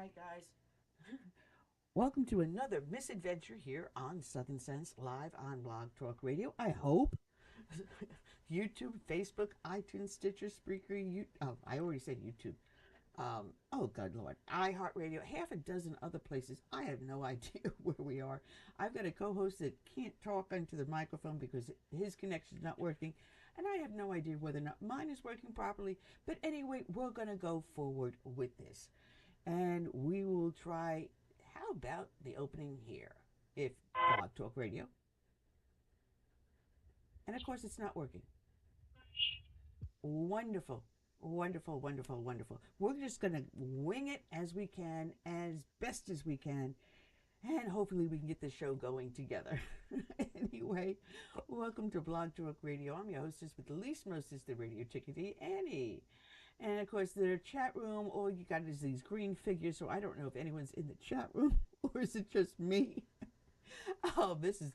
right, guys. Welcome to another misadventure here on Southern Sense, live on Blog Talk Radio. I hope YouTube, Facebook, iTunes, Stitcher, Spreaker. I already said YouTube. Oh, God, Lord. iHeartRadio, half a dozen other places. I have no idea where we are. I've got a co-host that can't talk into the microphone because his connection's not working, and I have no idea whether or not mine is working properly. But anyway, we're going to go forward with this, and we will try. How about the opening here? If Blog Talk Radio, and of course, it's not working. Wonderful. Wonderful, wonderful, wonderful. We're just going to wing it as we can, as best as we can, and hopefully we can get the show going together. Anyway, welcome to Blog Talk Radio. I'm your hostess with the least mostest, the Radio Chick-A-Dee, Annie. And of course, the chat room, all you got is these green figures, so I don't know if anyone's in the chat room or is it just me. Oh, this is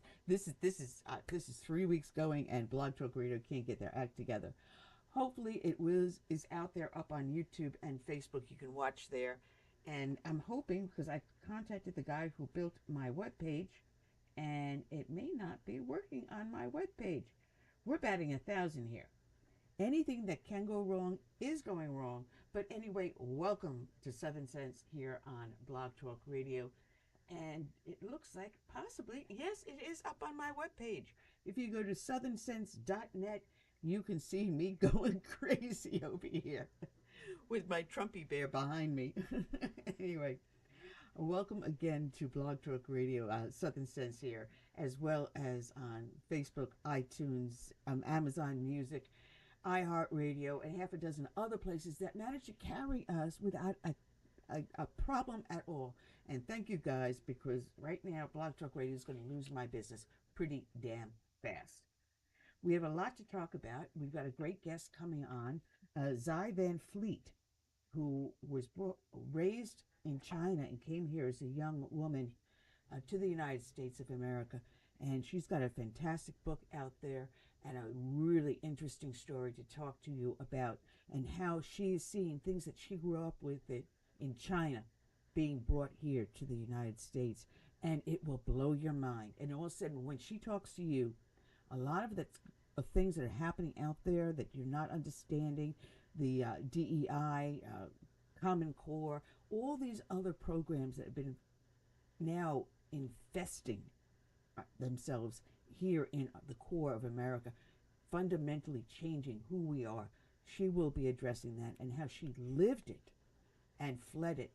3 weeks going, and Blog Talk Radio can't get their act together. Hopefully, is out there up on YouTube and Facebook. You can watch there, and I'm hoping, because I contacted the guy who built my webpage, and it may not be working on my webpage. We're batting 1,000 here. Anything that can go wrong is going wrong. But anyway, welcome to Southern Sense here on Blog Talk Radio. And it looks like possibly, yes, it is up on my webpage. If you go to southernsense.net, you can see me going crazy over here with my Trumpy bear behind me. Anyway, welcome again to Blog Talk Radio, Southern Sense here, as well as on Facebook, iTunes, Amazon Music, iHeartRadio, and half a dozen other places that manage to carry us without a problem at all. And thank you guys, because right now Blog Talk Radio is going to lose my business pretty damn fast. We have a lot to talk about. We've got a great guest coming on, Zai Van Fleet, who was raised in China and came here as a young woman to the United States of America. And she's got a fantastic book out there and a really interesting story to talk to you about, and how she is seeing things that she grew up with in China being brought here to the United States. And it will blow your mind. And all of a sudden, when she talks to you, a lot of the things that are happening out there that you're not understanding, the DEI, Common Core, all these other programs that have been now infesting themselves here in the core of America, fundamentally changing who we are. She will be addressing that and how she lived it and fled it,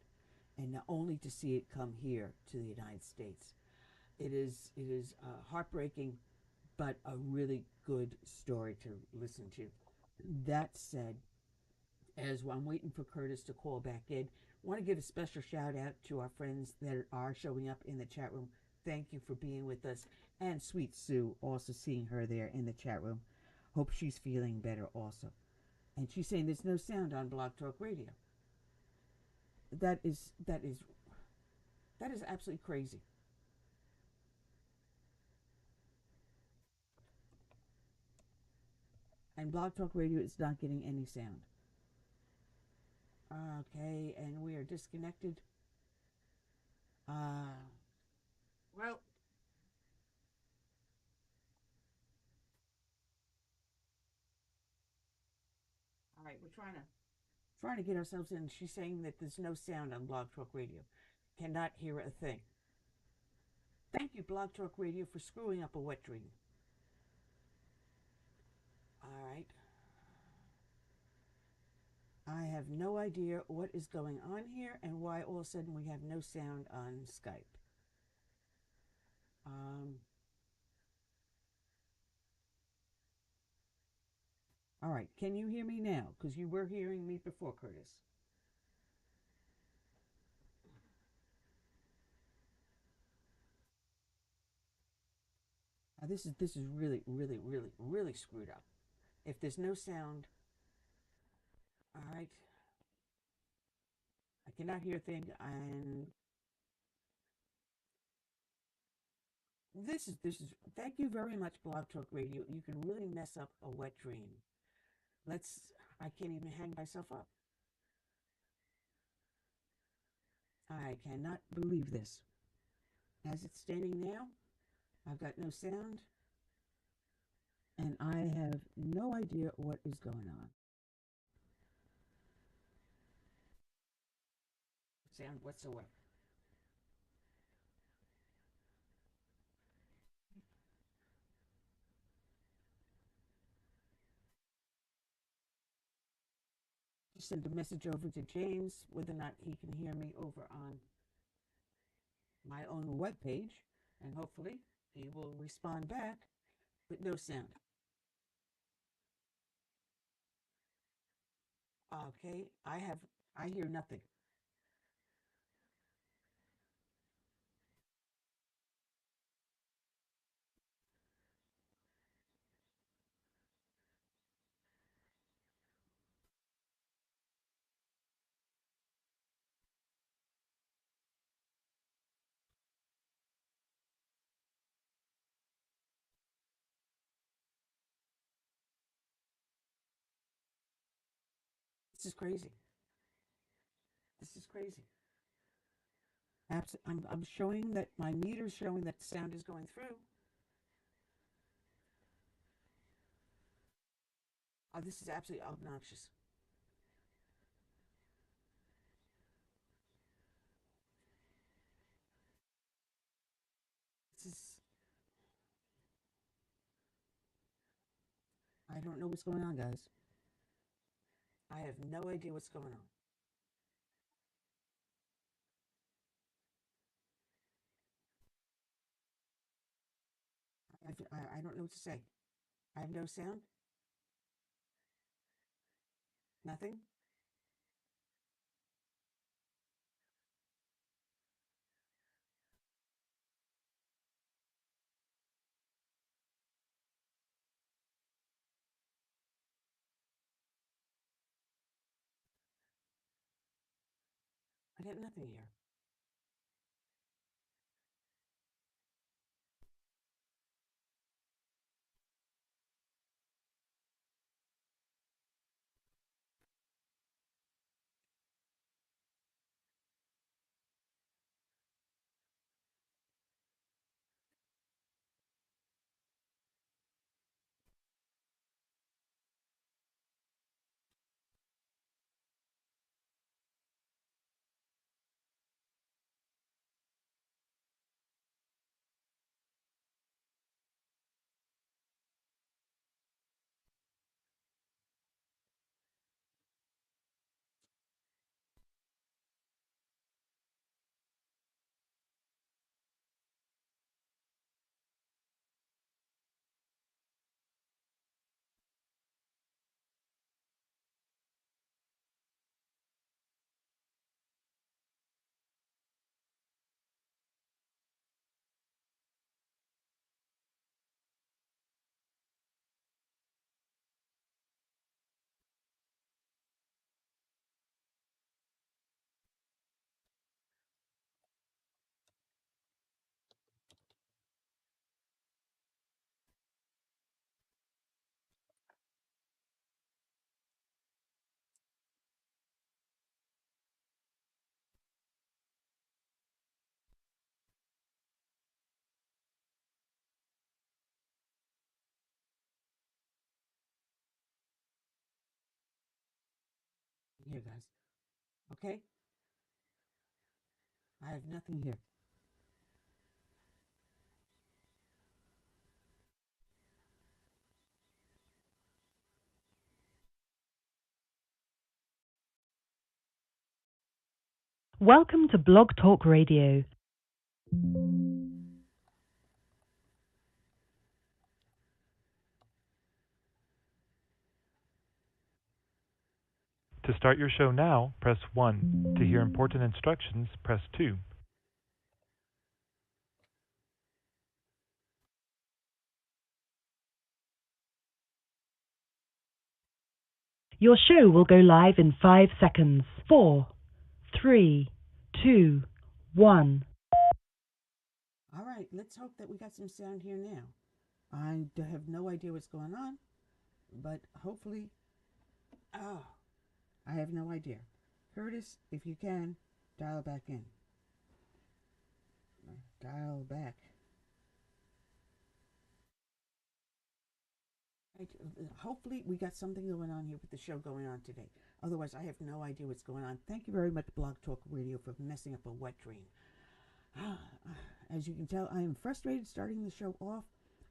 and only to see it come here to the United States. It is heartbreaking, but a really good story to listen to. That said, as I'm waiting for Curtis to call back in, I want to give a special shout out to our friends that are showing up in the chat room. Thank you for being with us. And Sweet Sue, also seeing her there in the chat room. Hope she's feeling better also. And she's saying there's no sound on Blog Talk Radio. That is absolutely crazy. And Blog Talk Radio is not getting any sound. Okay, and we are disconnected. Well, all right, we're trying to get ourselves in. She's saying that there's no sound on Blog Talk Radio. Cannot hear a thing. Thank you, Blog Talk Radio, for screwing up a wet dream. All right. I have no idea what is going on here and why all of a sudden we have no sound on Skype. All right, can you hear me now? Because you were hearing me before, Curtis. This is really, really, really, really screwed up. If there's no sound, all right, I cannot hear a thing, and this is. Thank you very much, Blog Talk Radio. You can really mess up a wet dream. I can't even hang myself up. I cannot believe this. As it's standing now, I've got no sound, and I have no idea what is going on. Sound whatsoever. Just send a message over to James whether or not he can hear me over on my own webpage, and hopefully he will respond back, but no sound. Okay, I hear nothing. This is crazy. This is crazy. I'm showing that my meter's showing that the sound is going through. Oh, this is absolutely obnoxious. This is, I don't know what's going on, guys. I have no idea what's going on. I don't know what to say. I have no sound. Nothing. I got nothing here. Here, guys. Okay? I have nothing here. Welcome to Blog Talk Radio. To start your show now, press 1. To hear important instructions, press 2. Your show will go live in 5 seconds. 4, 3, 2, 1. All right, let's hope that we got some sound here now. I have no idea what's going on, but hopefully, I have no idea. Curtis, if you can, dial back in. Dial back. Hopefully we got something going on here with the show going on today. Otherwise, I have no idea what's going on. Thank you very much, Blog Talk Radio, for messing up a wet dream. As you can tell, I am frustrated starting the show off,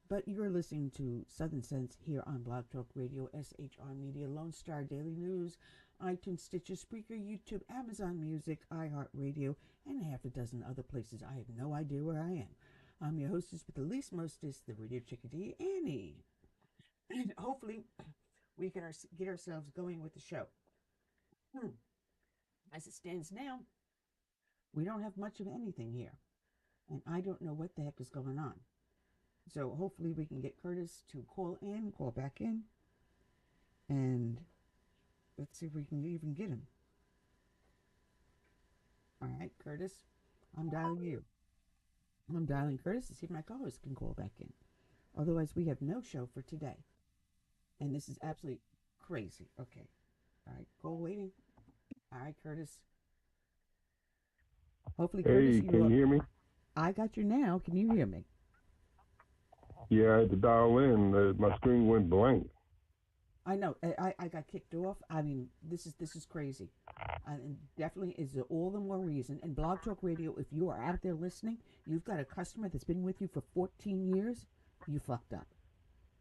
but you're listening to Southern Sense here on Blog Talk Radio, SHR Media, Lone Star Daily News, iTunes, Stitcher, Spreaker, YouTube, Amazon Music, iHeartRadio, and half a dozen other places. I have no idea where I am. I'm your hostess with the least mostest, the Radio Chick-A-Dee, Annie. And hopefully we can get ourselves going with the show. As it stands now, we don't have much of anything here. And I don't know what the heck is going on. So hopefully we can get Curtis to call back in. And let's see if we can even get him. All right, Curtis, I'm dialing you. I'm dialing Curtis to see if my co-host can call back in. Otherwise, we have no show for today. And this is absolutely crazy. Okay. All right, call waiting. All right, Curtis. Hopefully, Curtis, can you hear me? I got you now. Can you hear me? Yeah, I had to dial in. My screen went blank. I know. I got kicked off. I mean, this is crazy. And definitely is all the more reason. And Blog Talk Radio, if you are out there listening, you've got a customer that's been with you for 14 years, you fucked up.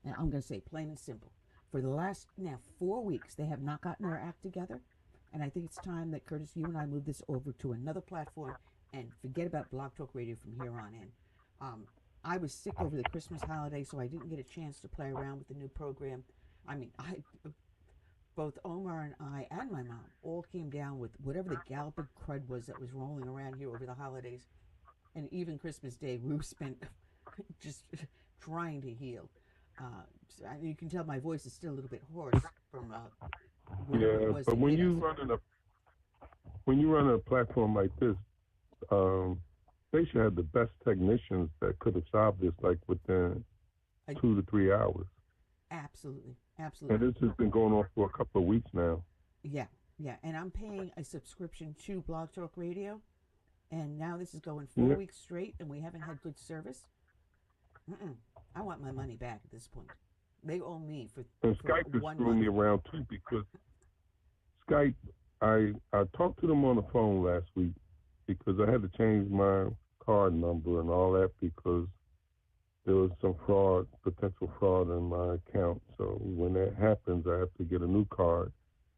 And I'm going to say plain and simple. For the last, now, 4 weeks, they have not gotten their act together. And I think it's time that, Curtis, you and I move this over to another platform and forget about Blog Talk Radio from here on in. I was sick over the Christmas holiday, so I didn't get a chance to play around with the new program. I mean, both Omar and I and my mom all came down with whatever the galloping crud was that was rolling around here over the holidays. And even Christmas Day, we spent just trying to heal. So you can tell my voice is still a little bit hoarse from whatever it was. But when you run a platform like this, they should have the best technicians that could have solved this like within 2 to 3 hours. Absolutely, absolutely. And this has been going on for a couple of weeks now. Yeah. And I'm paying a subscription to Blog Talk Radio, and now this is going 4 weeks straight, and we haven't had good service. I want my money back at this point. They owe me for Skype is 1 screwing month. me around too, because Skype, I talked to them on the phone last week because I had to change my card number and all that because there was some potential fraud in my account. So when that happens, I have to get a new card,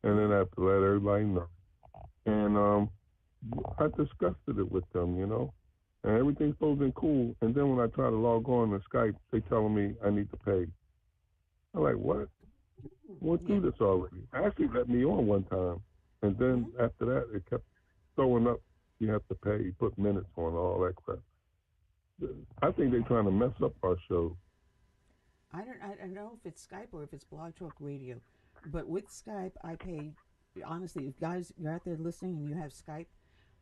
and then I have to let everybody know. And I discussed it with them, and everything's supposed to be cool. And then when I try to log on to Skype, they telling me I need to pay. I'm like, what? Went through this already. Actually let me on one time. And then after that, it kept throwing up, you have to pay, put minutes on, all that crap. I think they're trying to mess up our show. I don't know if it's Skype or if it's Blog Talk Radio. But with Skype, I pay, honestly, if guys, you're out there listening and you have Skype,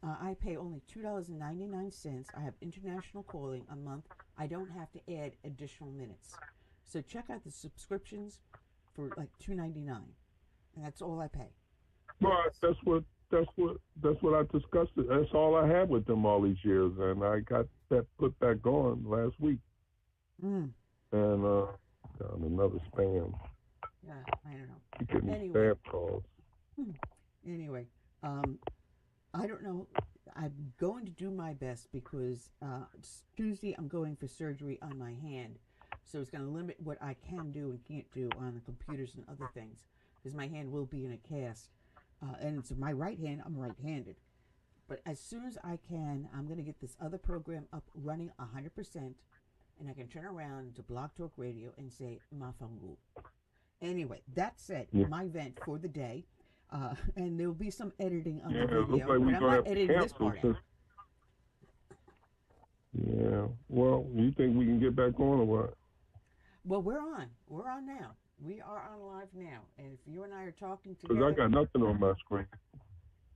I pay only $2.99. I have international calling a month. I don't have to add additional minutes. So check out the subscriptions for like $2.99, and that's all I pay. Well, that's what I discussed. That's all I had with them all these years, and I got that put back on last week. And got another spam. Yeah, I don't know. You getting anyway. spam calls. Anyway, I don't know. I'm going to do my best because Tuesday I'm going for surgery on my hand. So it's going to limit what I can do and can't do on the computers and other things because my hand will be in a cast. And it's my right hand. I'm right-handed. But as soon as I can, I'm going to get this other program up running 100%. And I can turn around to Blog Talk Radio and say, Mafangu. Anyway, that said, my vent for the day. And there will be some editing on the video, like but I'm not editing this part out. Yeah. Well, you think we can get back on or what? Well, we're on. We're on now. We are on live now. And if you and I are talking together... Because I got nothing on my screen.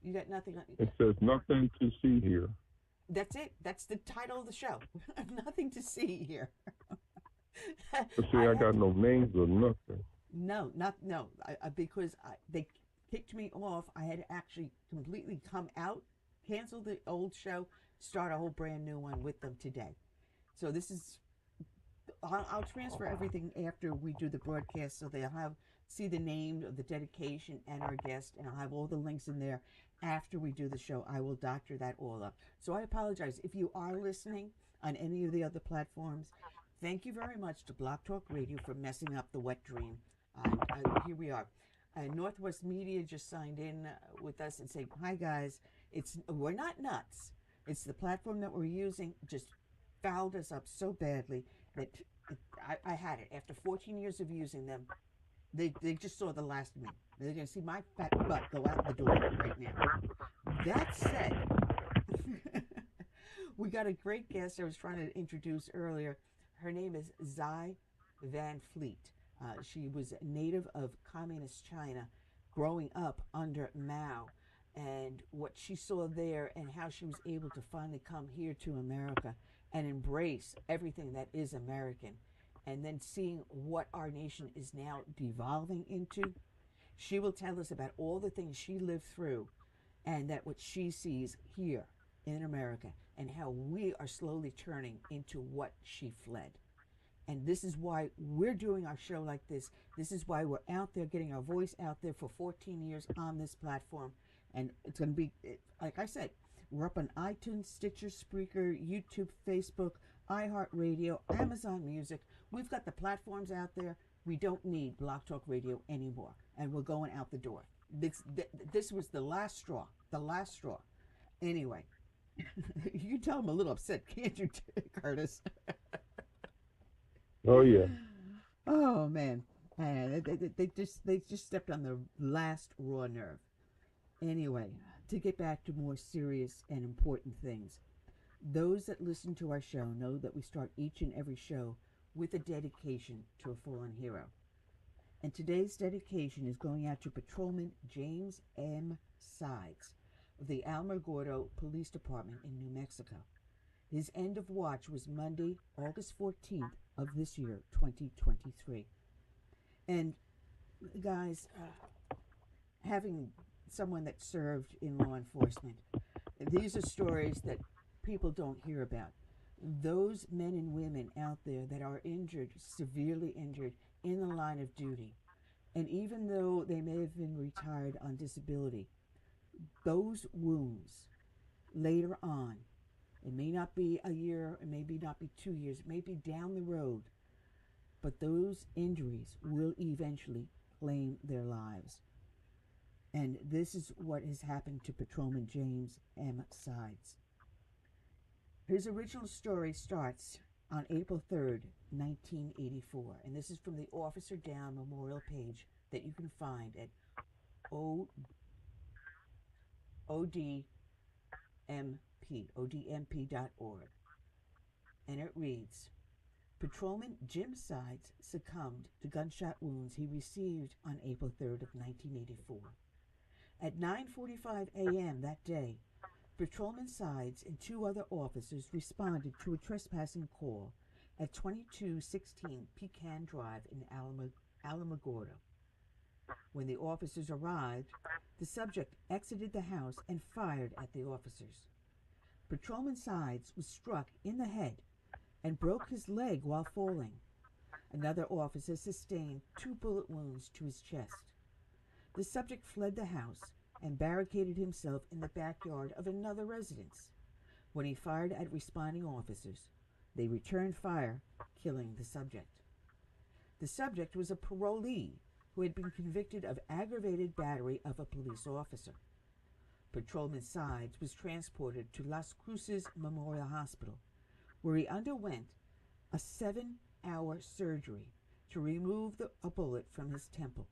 You got nothing on... It says nothing to see here. That's it. That's the title of the show. Nothing to see here. But see, I got no names or nothing. No, because they kicked me off. I had to actually completely come out cancel the old show, start a whole brand new one with them today. So this is, I'll transfer everything after we do the broadcast, so they'll see the name of the dedication and our guest, and I'll have all the links in there. After we do the show, I will doctor that all up. So I apologize if you are listening on any of the other platforms. Thank you very much to Block Talk Radio for messing up the wet dream. Here we are. Northwest Media just signed in with us and saying, "Hi guys, we're not nuts. It's the platform that we're using just fouled us up so badly that I had it. After 14 years of using them, they just saw the last of me. They're going to see my fat butt go out the door right now." That said, we got a great guest I was trying to introduce earlier. Her name is Zai Van Fleet. She was a native of communist China, growing up under Mao, and what she saw there and how she was able to finally come here to America and embrace everything that is American, and then seeing what our nation is now devolving into. She will tell us about all the things she lived through and that what she sees here in America and how we are slowly turning into what she fled. And this is why we're doing our show like this. This is why we're out there getting our voice out there for 14 years on this platform. And it's going to be, like I said, we're up on iTunes, Stitcher, Spreaker, YouTube, Facebook, iHeartRadio, Amazon Music. We've got the platforms out there. We don't need Block Talk Radio anymore. And we're going out the door. This was the last straw. The last straw. Anyway, you can tell I'm a little upset, can't you, Curtis? Oh yeah. Oh man, they just stepped on the last raw nerve. Anyway, to get back to more serious and important things, those that listen to our show know that we start each and every show with a dedication to a fallen hero. And today's dedication is going out to Patrolman James M. Sides of the Alamogordo Police Department in New Mexico. His end of watch was Monday, August 14th of this year, 2023. And guys, having someone that served in law enforcement, these are stories that people don't hear about. Those men and women out there that are injured, severely injured in the line of duty, and even though they may have been retired on disability, those wounds later on, it may not be a year, it may not be 2 years, it may be down the road, but those injuries will eventually claim their lives. And this is what has happened to Patrolman James M. Sides. His original story starts on April 3rd, 1984, and this is from the Officer Down Memorial page that you can find at odmp.org. And it reads, Patrolman Jim Sides succumbed to gunshot wounds he received on April 3rd of 1984. At 9:45 a.m. that day, Patrolman Sides and two other officers responded to a trespassing call at 2216 Pecan Drive in Alamogordo. When the officers arrived, the subject exited the house and fired at the officers. Patrolman Sides was struck in the head and broke his leg while falling. Another officer sustained 2 bullet wounds to his chest. The subject fled the house and barricaded himself in the backyard of another residence. When he fired at responding officers, they returned fire, killing the subject. The subject was a parolee who had been convicted of aggravated battery of a police officer. Patrolman Sides was transported to Las Cruces Memorial Hospital, where he underwent a 7-hour surgery to remove a bullet from his temple.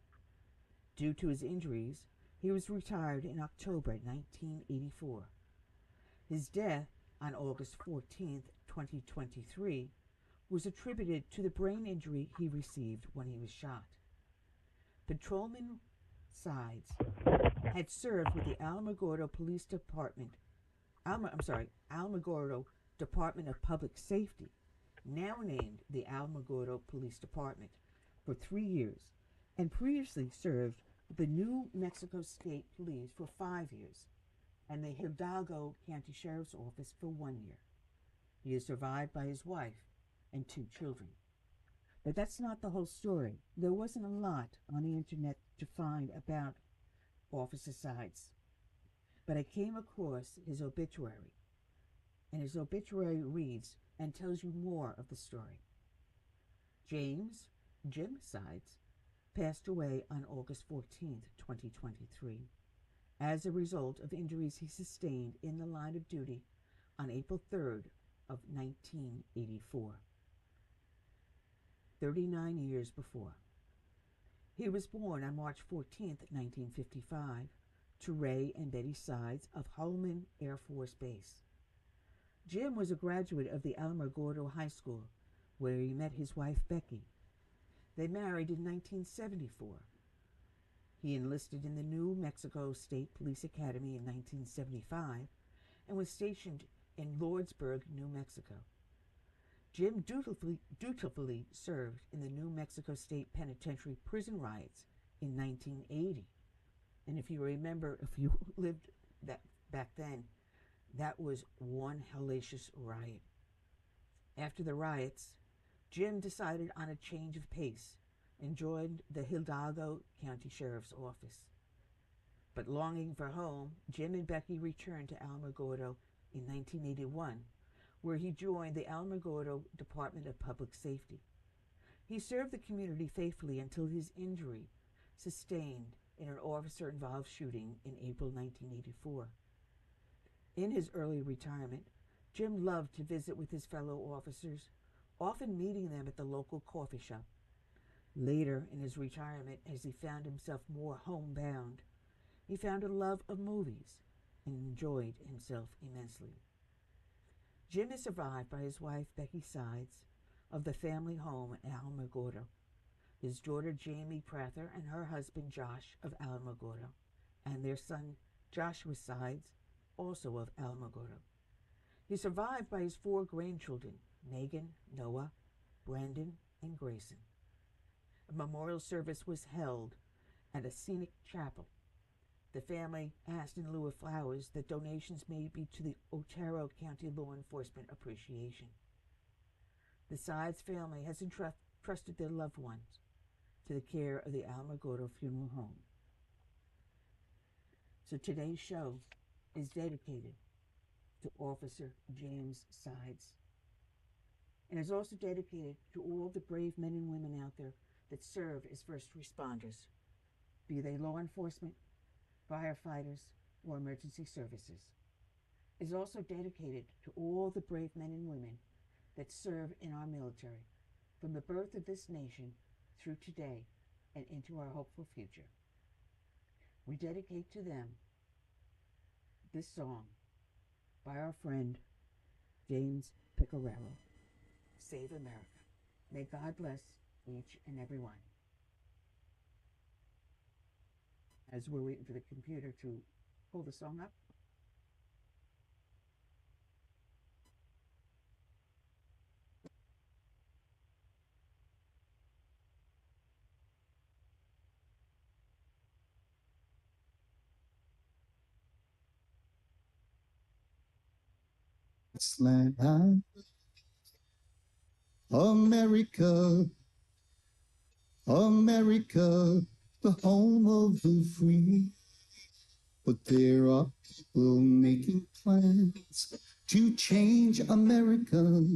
Due to his injuries, he was retired in October 1984. His death on August 14, 2023, was attributed to the brain injury he received when he was shot. Patrolman Sides had served with the Alamogordo Police Department, Alamogordo Department of Public Safety, now named the Alamogordo Police Department, for 3 years, and previously served with the New Mexico State Police for 5 years. and the Hidalgo County Sheriff's Office for 1 year. He is survived by his wife and 2 children. But that's not the whole story. There wasn't a lot on the internet to find about Officer Sides. But I came across his obituary, and his obituary reads and tells you more of the story. Jim Sides, passed away on August 14th, 2023, as a result of injuries he sustained in the line of duty on April 3rd of 1984, 39 years before. He was born on March 14th, 1955, to Ray and Betty Sides of Holloman Air Force Base. Jim was a graduate of the Alamogordo High School, where he met his wife Becky. They married in 1974. He enlisted in the New Mexico State Police Academy in 1975 and was stationed in Lordsburg, New Mexico. Jim dutifully served in the New Mexico State Penitentiary prison riots in 1980. And if you remember, if you lived that back then, that was one hellacious riot. After the riots, Jim decided on a change of pace and joined the Hidalgo County Sheriff's Office. But longing for home, Jim and Becky returned to Alamogordo in 1981, where he joined the Alamogordo Department of Public Safety. He served the community faithfully until his injury sustained in an officer-involved shooting in April 1984. In his early retirement, Jim loved to visit with his fellow officers, often meeting them at the local coffee shop. Later in his retirement, as he found himself more homebound, he found a love of movies and enjoyed himself immensely. Jim is survived by his wife, Becky Sides, of the family home in Alamogordo, his daughter, Jamie Prather, and her husband, Josh, of Alamogordo, and their son, Joshua Sides, also of Alamogordo. He's survived by his 4 grandchildren, Megan, Noah, Brandon, and Grayson. A memorial service was held at a scenic chapel. The family asked in lieu of flowers that donations may be to the Otero County Law Enforcement Appreciation. The Sides family has entrusted their loved ones to the care of the Alamogordo Funeral Home. So today's show is dedicated to Officer James Sides, and is also dedicated to all the brave men and women out there that serve as first responders, be they law enforcement, firefighters, or emergency services. It is also dedicated to all the brave men and women that serve in our military, from the birth of this nation through today and into our hopeful future. We dedicate to them this song by our friend James Piccarello, Save America. May God bless each and every one. As we're waiting for the computer to pull the song up. Land, America, America, the home of the free. But there are people making plans to change America.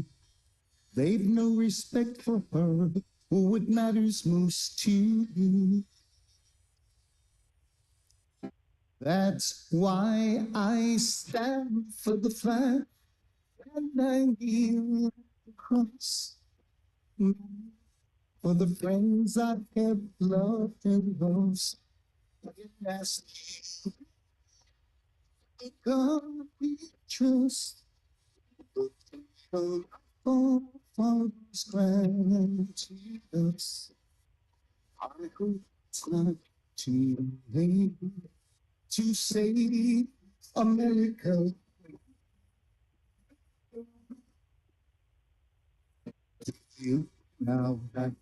They've no respect for her or what matters most to you. That's why I stand for the flag and I kneel across for the friends I have loved and lost. I ask you, God, we trust all fathers granted us. I hope it's not too late to save America. You now back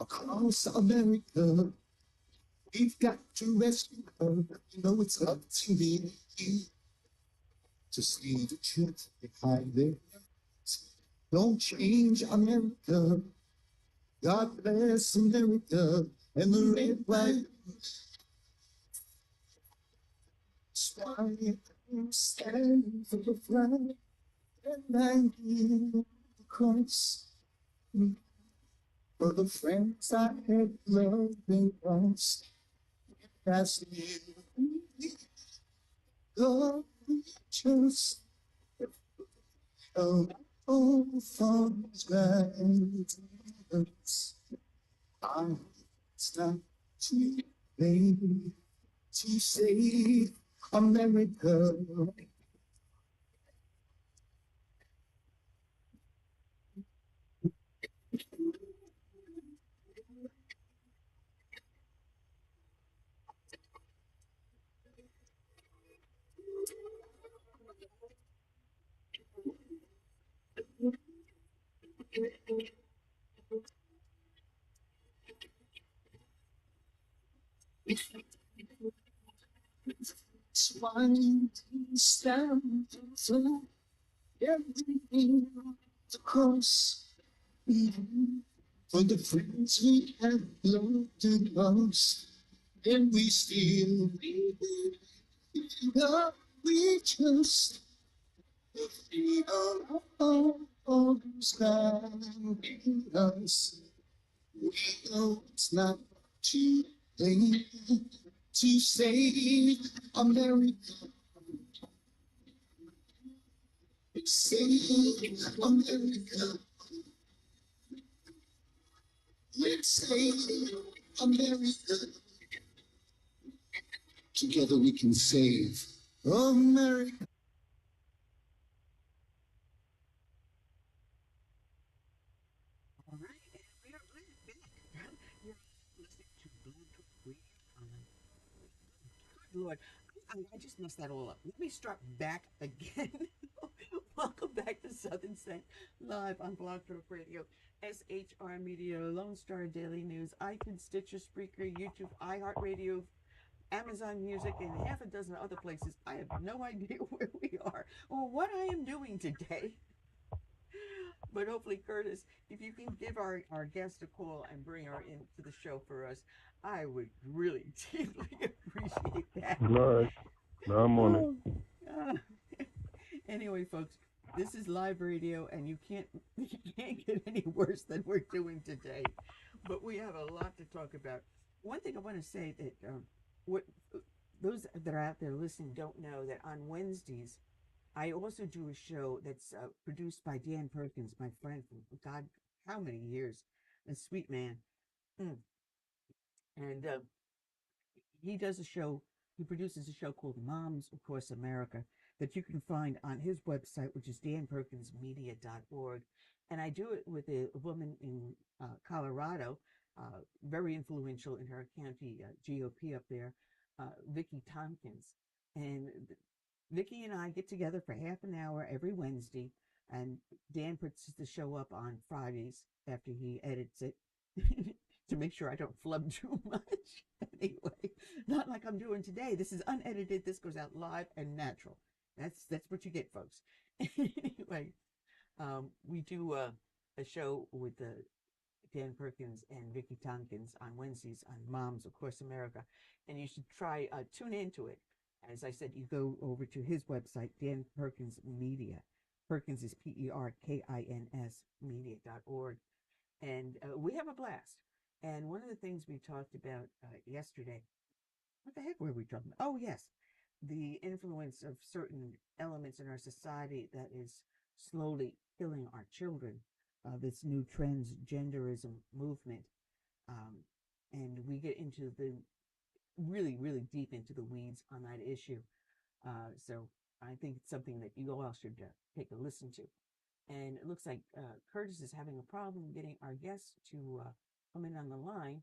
across America, We've got to rescue her. You know it's up to me to see the truth behind it. Don't change America. God bless America and the red, white, swine stand for the flag and I give the cross for the friends I had loved and lost. That's you. God, we just all funds guidance. It's not too late to save America. Swine stand for everything across. For the friends we have loved and lost, and we still God, we just the freedom of standing us. We know it's not too late to save America. Save America. Let's save America. Together we can save America. All right, and we are back. You're listening to Blog Talk Radio. Good Lord, I just messed that all up. Let me start back again. Welcome back to Southern Sense, live on Blog Talk Radio, SHR Media, Lone Star Daily News, iTunes, Stitcher, Spreaker, YouTube, iHeartRadio, Amazon Music, and half a dozen other places. I have no idea where we are or what I am doing today. But hopefully, Curtis, if you can give our guest a call and bring her into the show for us, I would really deeply appreciate that. All right. Now I'm on it. Anyway, folks, this is live radio, and you can't get any worse than we're doing today. But we have a lot to talk about. One thing I want to say that what those that are out there listening don't know that on Wednesdays I also do a show that's produced by Dan Perkins, my friend from God, how many years, a sweet man. Mm. And he does a show, he produces a show called Moms Across America that you can find on his website, which is danperkinsmedia.org. And I do it with a woman in Colorado, very influential in her county GOP up there, Vicki Tompkins. And Vicki and I get together for half an hour every Wednesday, and Dan puts the show up on Fridays after he edits it to make sure I don't flub too much. Anyway, not like I'm doing today. This is unedited. This goes out live and natural. That's what you get, folks. Anyway, we do a show with Dan Perkins and Vicki Tompkins on Wednesdays on Moms Across America, and you should try tune into it. As I said, you go over to his website, Dan Perkins Media. Perkins is Perkins media.org. And we have a blast. And one of the things we talked about yesterday, what the heck were we talking about? Oh, yes, the influence of certain elements in our society that is slowly killing our children, this new transgenderism movement. And we get into the really, really deep into the weeds on that issue. So I think it's something that you all should take a listen to. And it looks like Curtis is having a problem getting our guests to come in on the line.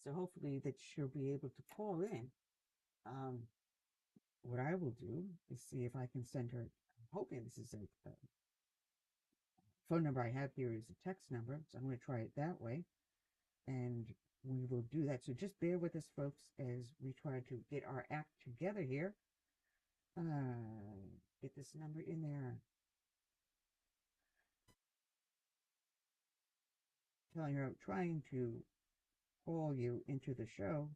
So hopefully that she'll be able to call in. What I will do is see if I can send her. I'm hoping this is a phone number I have here is a text number. So I'm going to try it that way. And we will do that. So just bear with us, folks, as we try to get our act together here. Get this number in there. Telling her, trying to call you into the show.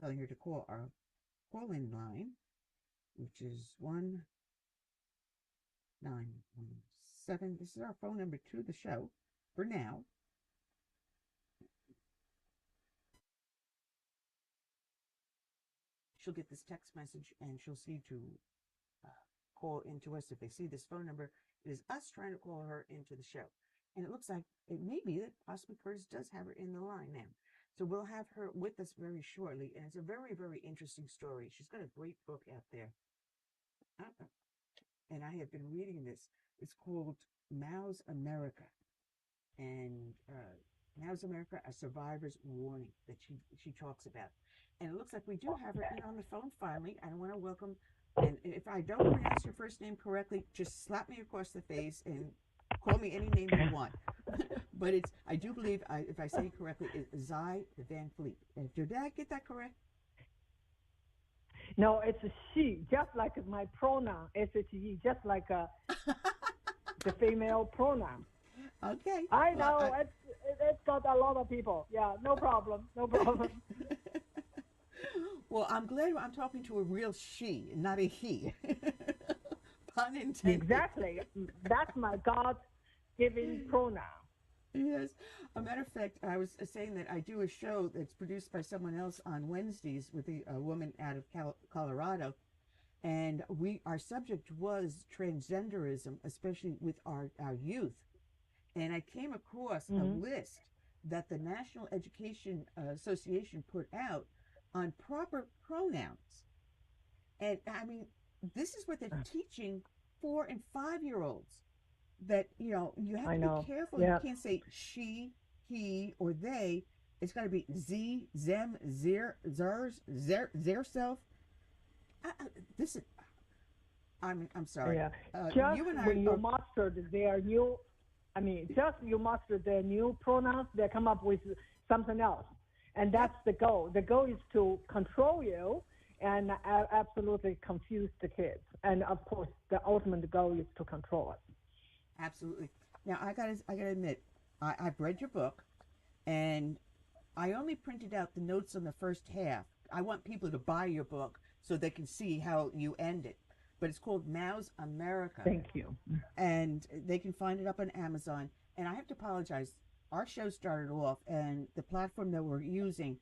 Telling her to call our call-in line, which is 1917. This is our phone number to the show for now. She'll get this text message and she'll see to call into us. If they see this phone number, it is us trying to call her into the show. And it looks like it may be that possibly Curtis does have her in the line now. So we'll have her with us very shortly. And it's a very, very interesting story. She's got a great book out there. And I have been reading this. It's called Mao's America. And Mao's America, A Survivor's Warning, that she talks about. And it looks like we do have her in on the phone finally. I want to welcome, and if I don't pronounce your first name correctly, just slap me across the face and call me any name you want. But I do believe, if I say it correctly, it's Zai Van Fleet. Did I get that correct? No, it's a she, just like my pronoun, SHE, just like the female pronoun. Okay. I know, it's got a lot of people. Yeah, no problem. Well, I'm glad I'm talking to a real she, not a he. Pun intended. Exactly. That's my God-given pronoun. Yes. A matter of fact, I was saying that I do a show that's produced by someone else on Wednesdays with a woman out of Colorado. And our subject was transgenderism, especially with our youth. And I came across a list that the National Education Association put out on proper pronouns. And I mean, this is what they're teaching 4 and 5-year-olds, that, you have to be careful. Yeah. You can't say she, he, or they. It's got to be z, them, zir, zers, their self. This is, I'm sorry. Yeah. Just you and when you mastered their new, you mastered their new pronouns, they come up with something else. And that's the goal. The goal is to control you and absolutely confuse the kids. And of course, the ultimate goal is to control us. Absolutely. Now, I gotta admit, I've read your book, and I only printed out the notes on the first half. I want people to buy your book so they can see how you end it. But it's called Mao's America. Thank you. And they can find it up on Amazon. And I have to apologize. Our show started off, and the platform that we're using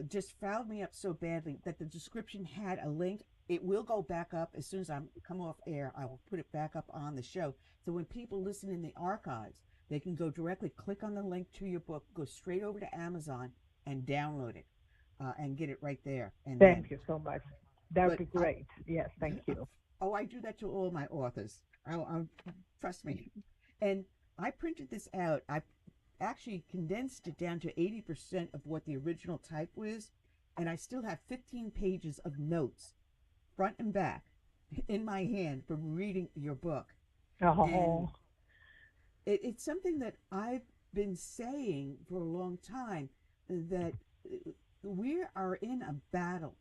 just fouled me up so badly that the description had a link. It will go back up as soon as I come off air. I will put it back up on the show. So when people listen in the archives, they can go directly, click on the link to your book, go straight over to Amazon and download it and get it right there. And thank you so much. That would be great. Yes, thank you. I do that to all my authors. Trust me. And I printed this out. I actually condensed it down to 80% of what the original type was, and I still have 15 pages of notes, front and back, in my hand from reading your book. Oh. And it's something that I've been saying for a long time, that we are in a battle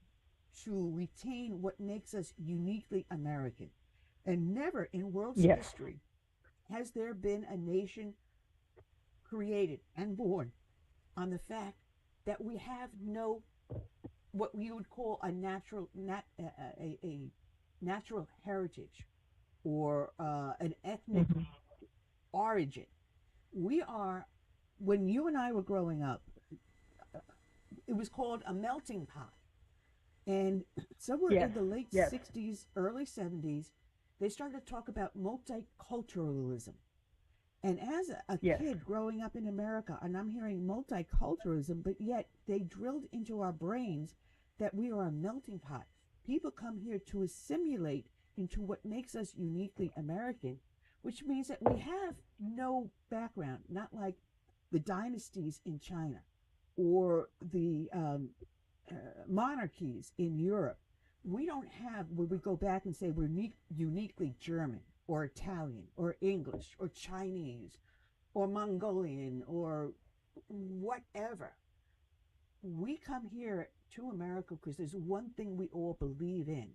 to retain what makes us uniquely American. And never in world's history has there been a nation created and born on the fact that we have no, what we would call a natural heritage or an ethnic origin. We are, when you and I were growing up, it was called a melting pot. And somewhere in the late 60s, early 70s, they started to talk about multiculturalism. And as a kid growing up in America, and I'm hearing multiculturalism, but yet they drilled into our brains that we are a melting pot. People come here to assimilate into what makes us uniquely American, which means that we have no background, not like the dynasties in China or the monarchies in Europe. We don't have where we go back and say we're uniquely German or Italian or English or Chinese or Mongolian or whatever. We come here to America because there's one thing we all believe in,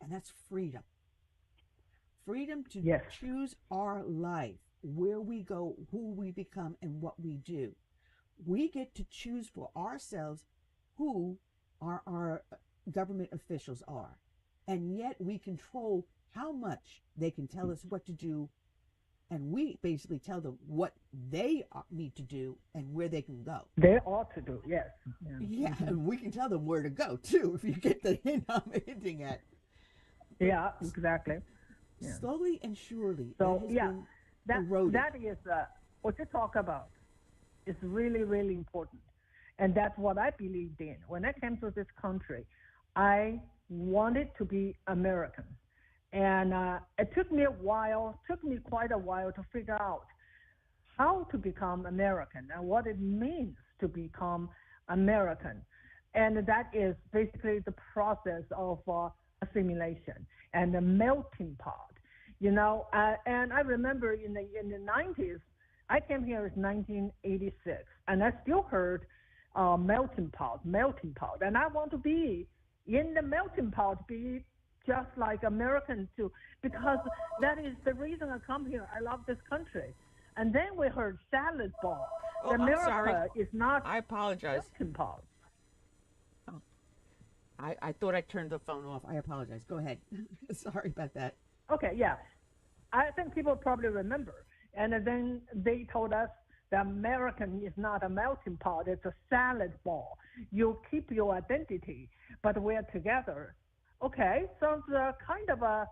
and that's freedom. Freedom to choose our life, where we go, who we become, and what we do. We get to choose for ourselves who our government officials are. And yet we control how much they can tell us what to do. And we basically tell them what they need to do and where they can go. They ought to do, yes. Yeah, and we can tell them where to go, too, if you get the hint I'm hinting at. Yeah, exactly. Yeah. Slowly and surely, so that is what you talk about is really, really important. And that's what I believed in. When I came to this country, I wanted to be American. And it took me quite a while to figure out how to become American and what it means to become American. And that is basically the process of assimilation and the melting pot. And I remember in the 90s, I came here in 1986, and I still heard melting pot. And I want to be in the melting pot, be just like Americans too, because that is the reason I come here. I love this country. And then we heard salad bar. America is not. I apologize. Melting pot. Oh. I thought I turned the phone off. I apologize. Go ahead. Sorry about that. Okay, yeah. I think people probably remember. And then they told us the American is not a melting pot, it's a salad ball. You keep your identity, but we're together. Okay, sounds kind of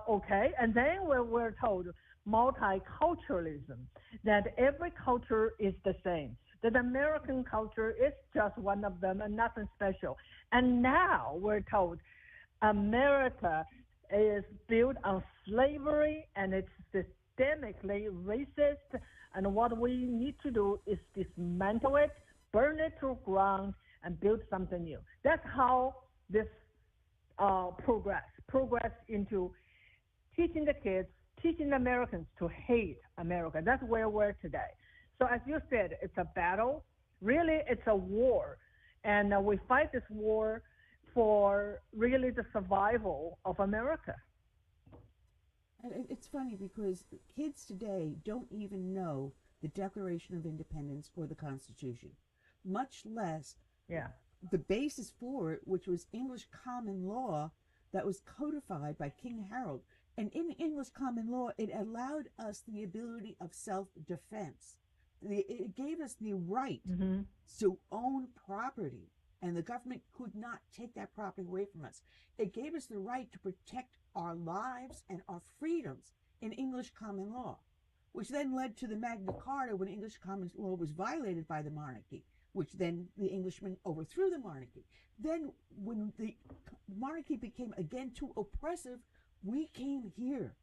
okay. And then we're told multiculturalism, that every culture is the same, that American culture is just one of them and nothing special. And now we're told America is built on slavery and it's systemically racist, and what we need to do is dismantle it, burn it to the ground, and build something new. That's how this progress into teaching the kids, teaching Americans to hate America. That's where we're today. So as you said, it's a battle. Really, it's a war. And we fight this war for really the survival of America. It's funny because kids today don't even know the Declaration of Independence or the Constitution, much less the basis for it, which was English common law that was codified by King Harold. And in English common law, it allowed us the ability of self-defense. It gave us the right to own property, and the government could not take that property away from us. It gave us the right to protect our lives and our freedoms in English common law, which then led to the Magna Carta when English common law was violated by the monarchy, which then the Englishmen overthrew the monarchy. Then when the monarchy became again too oppressive, we came here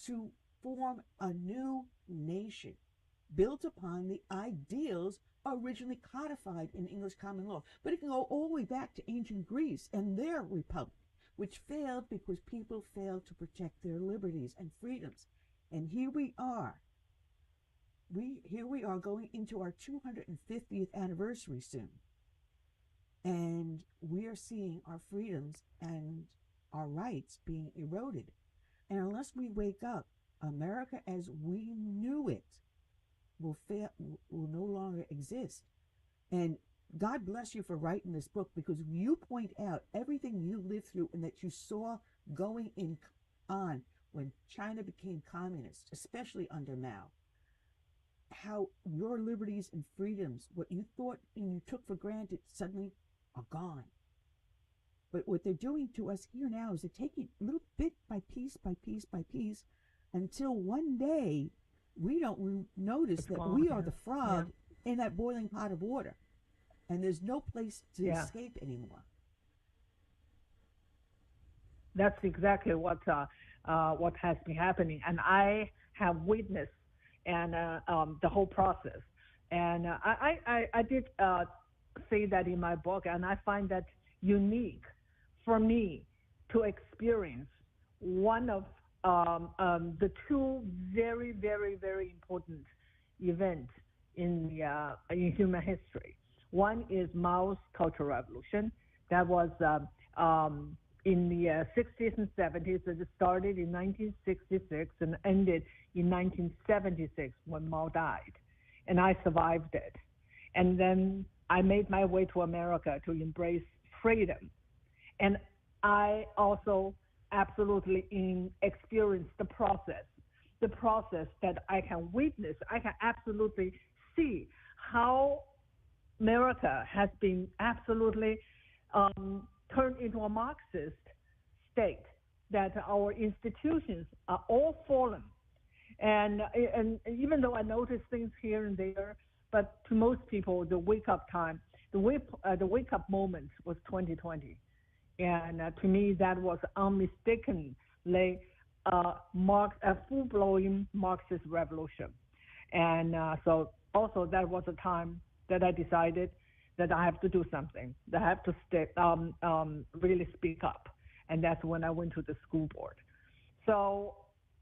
to form a new nation built upon the ideals originally codified in English common law. But it can go all the way back to ancient Greece and their republic, which failed because people failed to protect their liberties and freedoms. And here we are. Here we are going into our 250th anniversary soon. And we are seeing our freedoms and our rights being eroded. And unless we wake up, America as we knew it will no longer exist. And God bless you for writing this book, because you point out everything you lived through and that you saw going on when China became communist, especially under Mao. How your liberties and freedoms, what you thought and you took for granted, suddenly are gone. But what they're doing to us here now is they're taking little bit by piece by piece by piece until one day we don't notice that we are the frog in that boiling pot of water. And there's no place to escape anymore. That's exactly what has been happening. And I have witnessed the whole process. And I did say that in my book, and I find that unique for me to experience one of the two very, very, very important events in human history. One is Mao's Cultural Revolution. That was in the 60s and 70s. It started in 1966 and ended in 1976 when Mao died. And I survived it. And then I made my way to America to embrace freedom. And I also absolutely experienced the process that I can witness. I can absolutely see how America has been absolutely turned into a Marxist state, that our institutions are all fallen. And even though I notice things here and there, but to most people, the wake-up time, the wake-up moment was 2020. And to me, that was unmistakably a full-blown Marxist revolution. And so also that was a time that I decided that I have to do something, that I have to really speak up. And that's when I went to the school board. So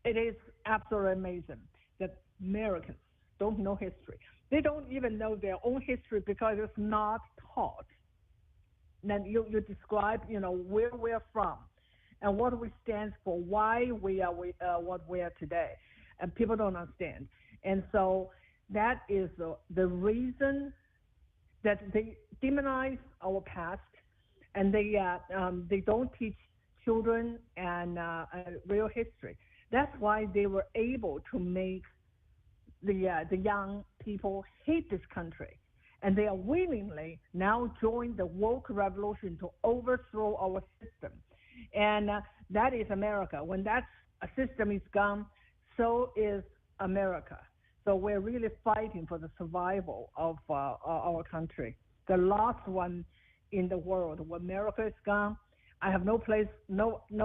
it is absolutely amazing that Americans don't know history. They don't even know their own history because it's not taught. Then you describe, where we're from and what we stand for, why we are what we are today, and people don't understand. And so that is the reason that they demonize our past, and they don't teach children and real history. That's why they were able to make the young people hate this country. And they are willingly now join the woke revolution to overthrow our system. And that is America. When that system is gone, so is America. So we're really fighting for the survival of our country. The last one in the world, when America is gone, I have no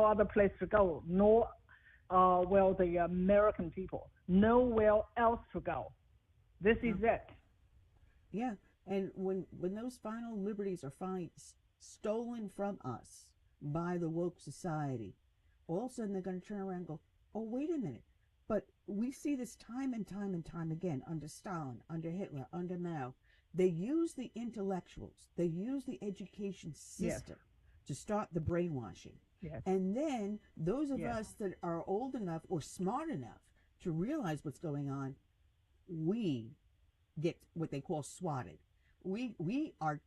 other place to go, nor will the American people, nowhere else to go. This is it. Yeah, and when those final liberties are finally stolen from us by the woke society, all of a sudden they're going to turn around and go, oh, wait a minute. But we see this time and time and time again under Stalin, under Hitler, under Mao. They use the intellectuals, they use the education system to start the brainwashing. Yes. And then those of us that are old enough or smart enough to realize what's going on, we get what they call swatted. We are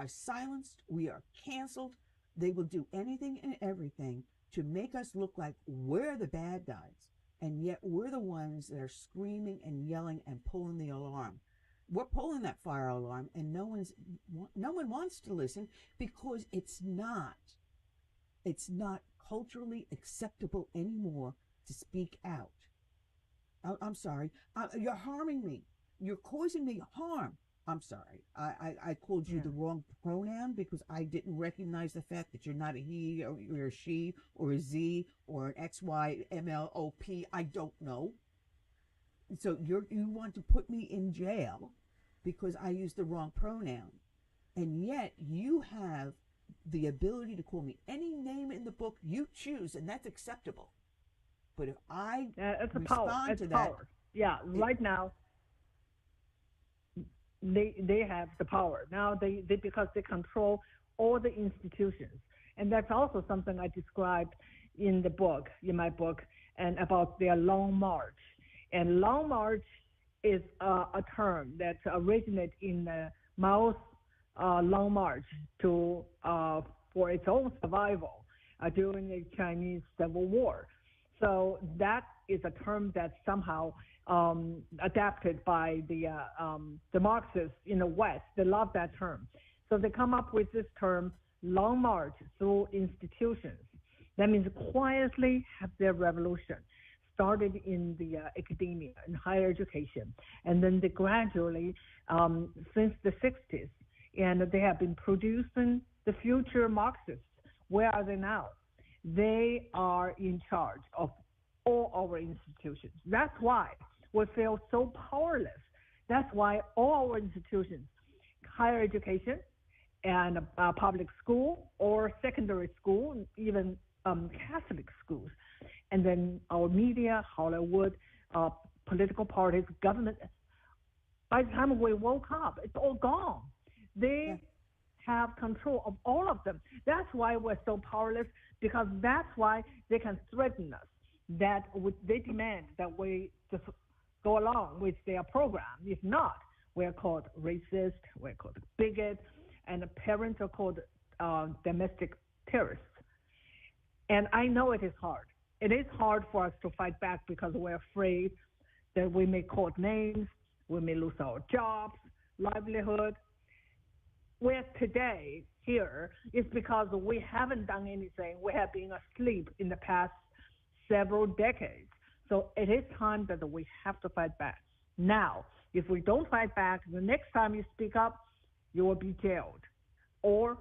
silenced. We are canceled. They will do anything and everything to make us look like we're the bad guys, and yet we're the ones that are screaming and yelling and pulling the alarm. We're pulling that fire alarm, and no one wants to listen because it's not culturally acceptable anymore to speak out. I'm sorry. You're harming me. You're causing me harm. I'm sorry. I called you the wrong pronoun because I didn't recognize the fact that you're not a he or you're a she or a Z or an XY MLOP. I don't know. So you want to put me in jail because I used the wrong pronoun. And yet you have the ability to call me any name in the book you choose, and that's acceptable. But if I respond to that... Power. Yeah, right now, they have the power. Now they because they control all the institutions. And that's also something I described in my book, and about their long march. And long march is a term that originated in Mao's long march for its own survival during the Chinese Civil War. So that is a term that somehow adapted by the Marxists in the West. They love that term. So they come up with this term, long march through institutions. That means quietly have their revolution. Started in the academia and higher education. And then they gradually, since the 60s, and they have been producing the future Marxists. Where are they now? They are in charge of all our institutions. That's why we feel so powerless. That's why all our institutions, higher education and public school or secondary school, even Catholic schools. And then our media, Hollywood, political parties, government, by the time we woke up, it's all gone. They have control of all of them. That's why we're so powerless, because that's why they can threaten us. They demand that we just go along with their program. If not, we're called racist, we're called bigot, and the parents are called domestic terrorists. And I know it is hard. It is hard for us to fight back because we're afraid that we may call names, we may lose our jobs, livelihood. We're today here is because we haven't done anything. We have been asleep in the past several decades. So it is time that we have to fight back. Now, if we don't fight back, the next time you speak up, you will be jailed or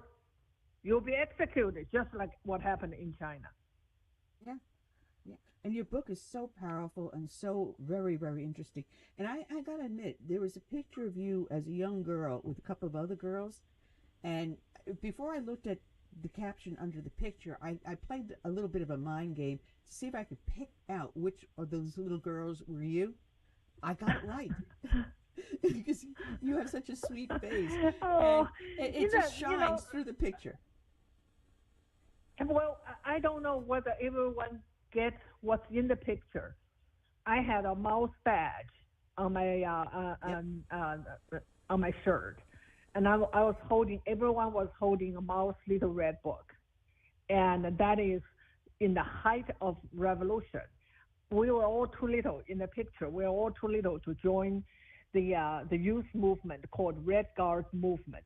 you'll be executed, just like what happened in China. Yeah. And your book is so powerful and so very, very interesting. And I got to admit, there was a picture of you as a young girl with a couple of other girls. And before I looked at the caption under the picture, I played a little bit of a mind game to see if I could pick out which of those little girls were you. I got it right. Because you have such a sweet face. Oh, and it just shines through the picture. Well, I don't know whether everyone gets what's in the picture. I had a mouse badge on my on my shirt, and everyone was holding a mouse little red book, and that is in the height of revolution. We were all too little in the picture. We were all too little to join the youth movement called Red Guard movement,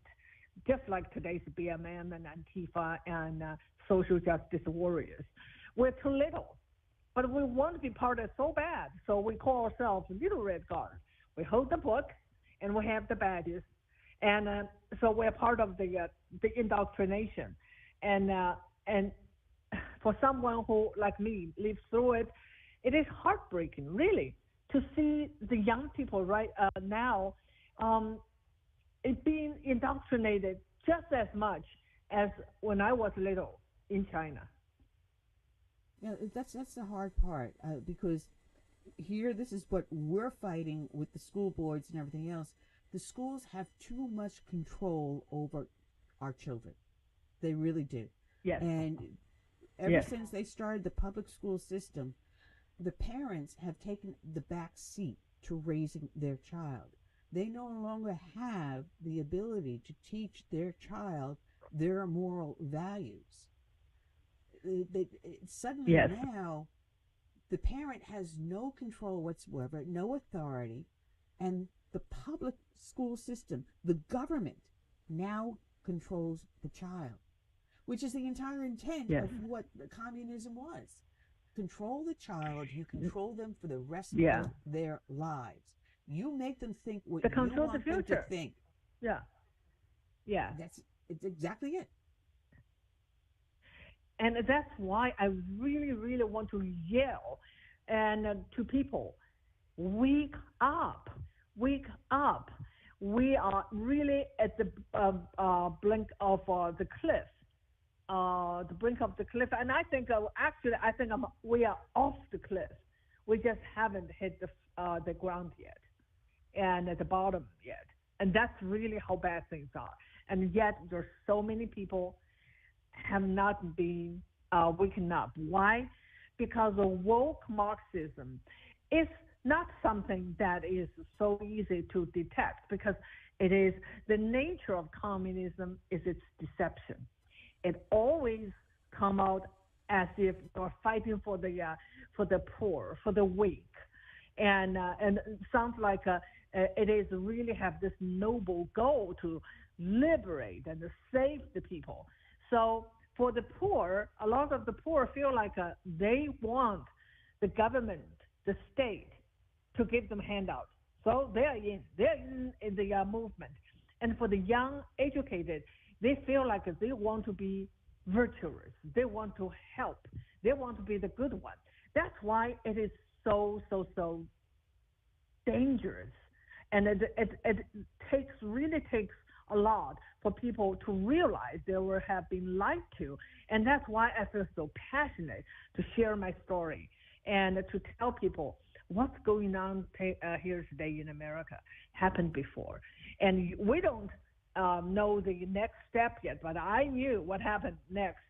just like today's BMM and Antifa and social justice warriors. We're too little, but we want to be part of it so bad. So we call ourselves Little Red Guard. We hold the book and we have the badges, and so we're part of the indoctrination. And for someone who, like me, lives through it, it is heartbreaking, really, to see the young people right now it being indoctrinated just as much as when I was little in China. Yeah, that's the hard part, because here, this is what we're fighting with the school boards and everything else. The schools have too much control over our children. They really do. Yes. And ever since they started the public school system, the parents have taken the back seat to raising their child. They no longer have the ability to teach their child their moral values. Suddenly now, the parent has no control whatsoever, no authority, and the public school system, the government, now controls the child, which is the entire intent of what the communism was. Control the child, you control them for the rest of their lives. You make them think what you want them to think. Yeah. It's exactly it. And that's why I really, really want to yell to people, wake up, wake up. We are really at the brink of the cliff. The brink of the cliff, and I think we are off the cliff. We just haven't hit the ground yet, and at the bottom yet, and that's really how bad things are. And yet, there's so many people have not been waking up. Why? Because of woke Marxism is not something that is so easy to detect, because it is the nature of communism is its deception. It always come out as if you're fighting for the poor, for the weak, and it sounds like it is really have this noble goal to liberate and to save the people. So for the poor, a lot of the poor feel like they want the government, the state, to give them handouts. So they're in the movement. And for the young, educated, they feel like they want to be virtuous. They want to help. They want to be the good one. That's why it is so dangerous. And it really takes a lot for people to realize they have been lied to. And that's why I feel so passionate to share my story and to tell people what's going on here today in America happened before. And we don't know the next step yet, but I knew what happened next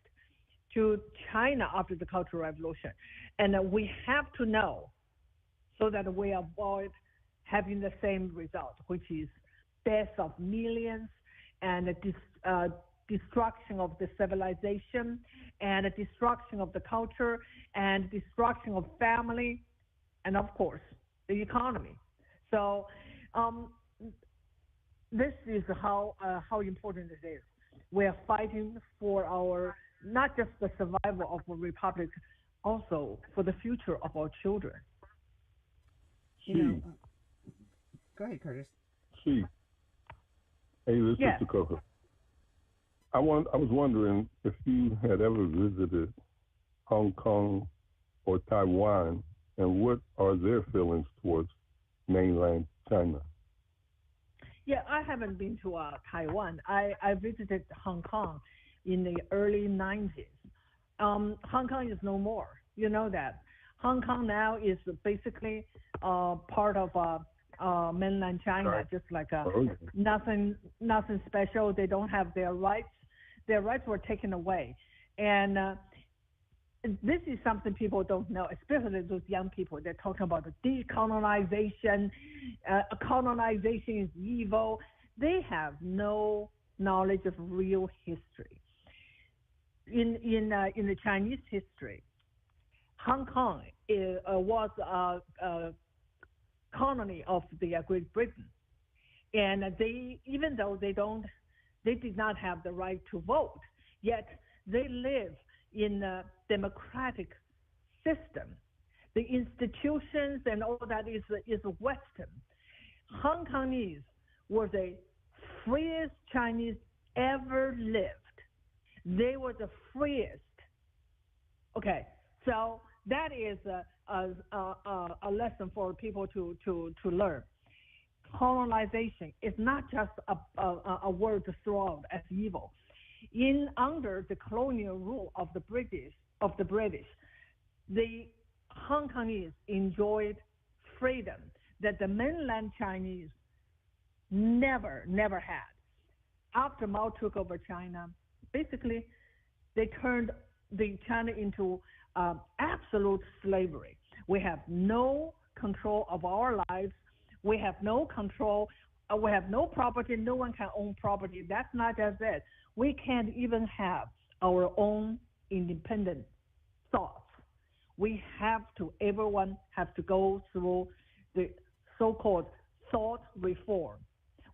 to China after the Cultural Revolution. And we have to know so that we avoid having the same result, which is death of millions and destruction of the civilization and destruction of the culture and destruction of family and, of course, the economy. So this is how important it is. We are fighting for our, not just the survival of a republic, also for the future of our children. Go ahead, Curtis. Hey, this is Mr. Coker. I was wondering if you had ever visited Hong Kong or Taiwan, and what are their feelings towards mainland China? Yeah, I haven't been to Taiwan. I visited Hong Kong in the early 90s. Hong Kong is no more. You know that. Hong Kong now is basically part of mainland China, right. Just like nothing special. They don't have their rights. Their rights were taken away. And this is something people don't know, especially those young people. They're talking about the decolonization. Colonization is evil. They have no knowledge of real history. In the Chinese history, Hong Kong was a colony of the Great Britain, and even though they did not have the right to vote, yet they live in a democratic system. The institutions and all that is Western. Hong Kongese were the freest Chinese ever lived. They were the freest. Okay, so that is a lesson for people to learn. Colonization is not just a word to throw out as evil. Under the colonial rule of the British, the Hong Kongese enjoyed freedom that the mainland Chinese never had. After Mao took over China, basically they turned China into absolute slavery. We have no control of our lives. We have no control. We have no property. No one can own property. That's not just it. We can't even have our own independent thoughts. Everyone has to go through the so-called thought reform.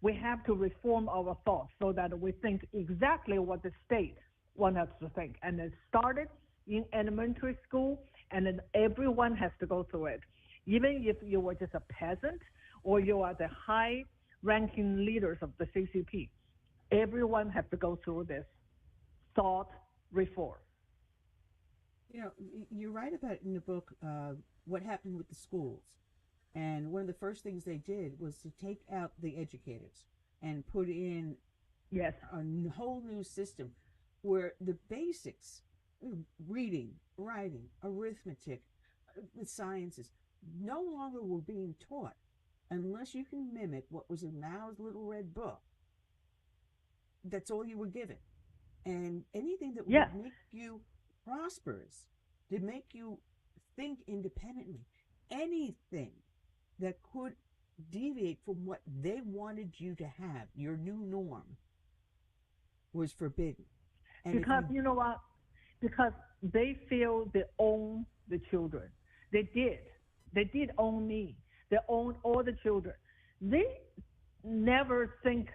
We have to reform our thoughts so that we think exactly what the state wants us to think. And it started in elementary school, and then everyone has to go through it. Even if you were just a peasant or you are the high-ranking leaders of the CCP, everyone has to go through this thought reform. You know, you write about it in the book, what happened with the schools. And one of the first things they did was to take out the educators and put in a whole new system where the basics, reading, writing, arithmetic, the sciences, no longer were being taught unless you can mimic what was in Mao's little red book. That's all you were given. And anything that would make you prosperous, to make you think independently, anything that could deviate from what they wanted you to have, your new norm, was forbidden. And because you know what? Because they feel they own the children. They did own me. They own all the children. They never think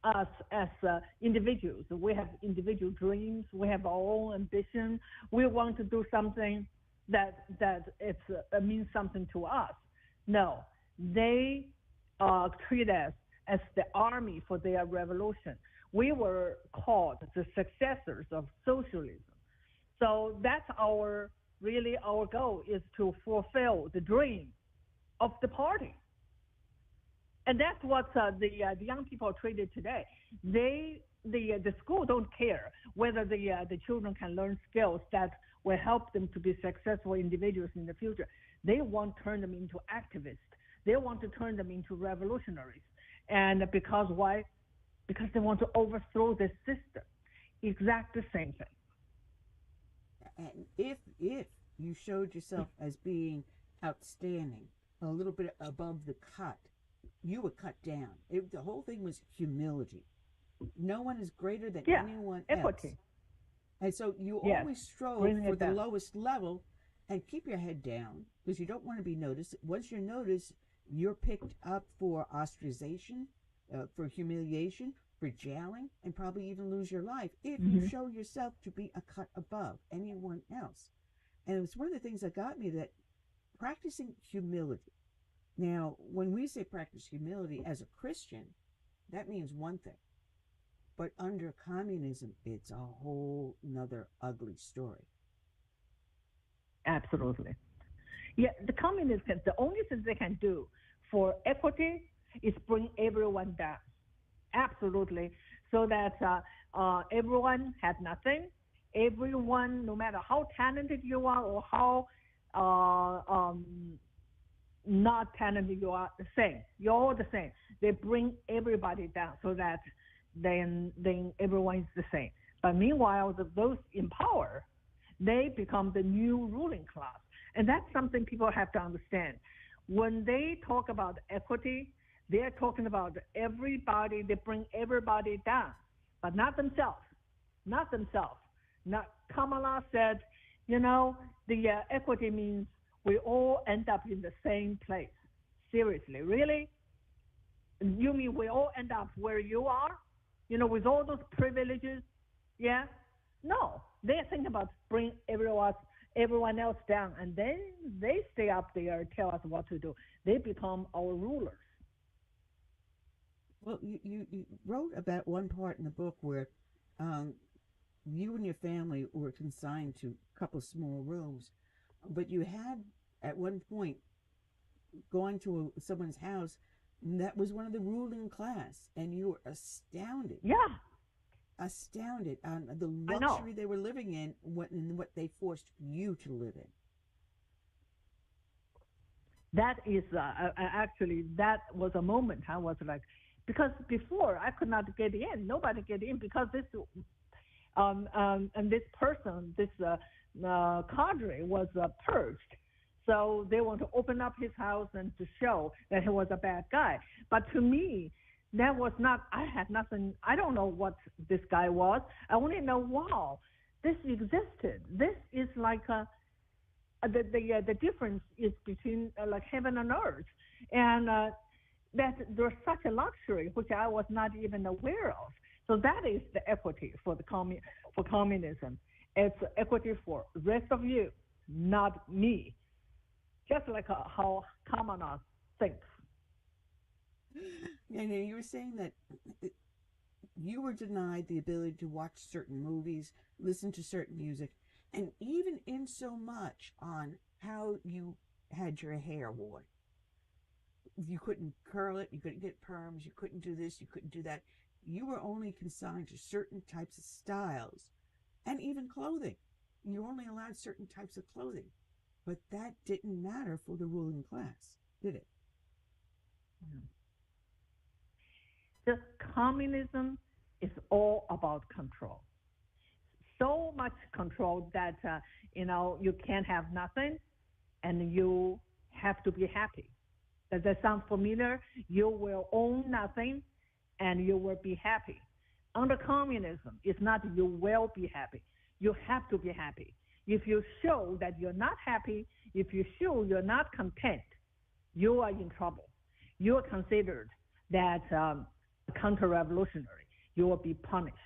us as individuals. We have individual dreams. We have our own ambition. We want to do something that means something to us. No, they treat us as the army for their revolution. We were called the successors of socialism. So that's our goal is to fulfill the dream of the party. And that's what the young people are treated today. The school don't care whether the children can learn skills that will help them to be successful individuals in the future. They want to turn them into activists. They want to turn them into revolutionaries. And because why? Because they want to overthrow the system. Exactly the same thing. And if you showed yourself as being outstanding, a little bit above the cut, you were cut down. The whole thing was humility. No one is greater than anyone equity. else. And so you always strove for the lowest level and keep your head down because you don't want to be noticed. Once you're noticed, you're picked up for ostracization, for humiliation, for jailing, and probably even lose your life if you show yourself to be a cut above anyone else. And it was one of the things that got me, that practicing humility. Now, when we say practice humility as a Christian, that means one thing. But under communism, it's a whole nother ugly story. Absolutely. Yeah, the communists, the only thing they can do for equity is bring everyone down. Absolutely. So that everyone has nothing. Everyone, no matter how talented you are or how not talented you are, the same. You're all the same. They bring everybody down so that then everyone is the same. But meanwhile, those in power, they become the new ruling class. And that's something people have to understand. When they talk about equity, they're talking about everybody. They bring everybody down, but not themselves. Not themselves. Not Kamala said, the equity means we all end up in the same place. Seriously, really? You mean we all end up where you are? With all those privileges? Yeah? No. They think about bring everyone else down, and then they stay up there and tell us what to do. They become our rulers. Well, you wrote about one part in the book where you and your family were consigned to a couple of small rooms, but you had at one point gone to someone's house that was one of the ruling class, and you were astounded. Yeah. Astounded on the luxury they were living in and what they forced you to live in. That is actually, that was a moment I was like, because before I could not get in, nobody get in, because this and this person, this cadre was purged. So they want to open up his house and to show that he was a bad guy. But to me, that was not, I had nothing, I don't know what this guy was. I only know, wow, this existed. This is like the difference is between like heaven and earth. And that there's such a luxury, which I was not even aware of. So that is the equity for communism. It's equity for the rest of you, not me. Just like how Kamala thinks. And you were saying that you were denied the ability to watch certain movies, listen to certain music, and even in so much on how you had your hair worn. You couldn't curl it, you couldn't get perms, you couldn't do this, you couldn't do that. You were only consigned to certain types of styles, and even clothing. You were only allowed certain types of clothing. But that didn't matter for the ruling class, did it? The communism is all about control. So much control that, you can't have nothing and you have to be happy. Does that sound familiar? You will own nothing and you will be happy. Under communism, it's not you will be happy. You have to be happy. If you show that you're not happy, if you show you're not content, you are in trouble. You are considered that counter-revolutionary. You will be punished.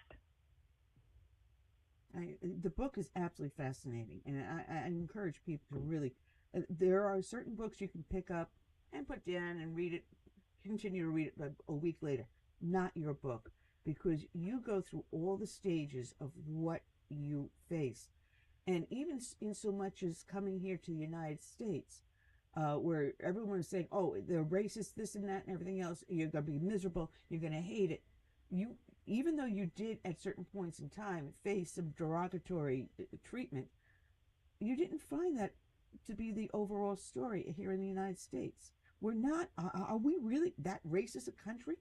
The book is absolutely fascinating, and I encourage people to really, there are certain books you can pick up and put down and read it, continue to read it a week later. Not your book, because you go through all the stages of what you face. And even in so much as coming here to the United States, where everyone's saying, "Oh, they're racist, this and that, and everything else. You're gonna be miserable. You're gonna hate it." You, even though you did at certain points in time face some derogatory treatment, you didn't find that to be the overall story here in the United States. We're not. Are we really that racist a country?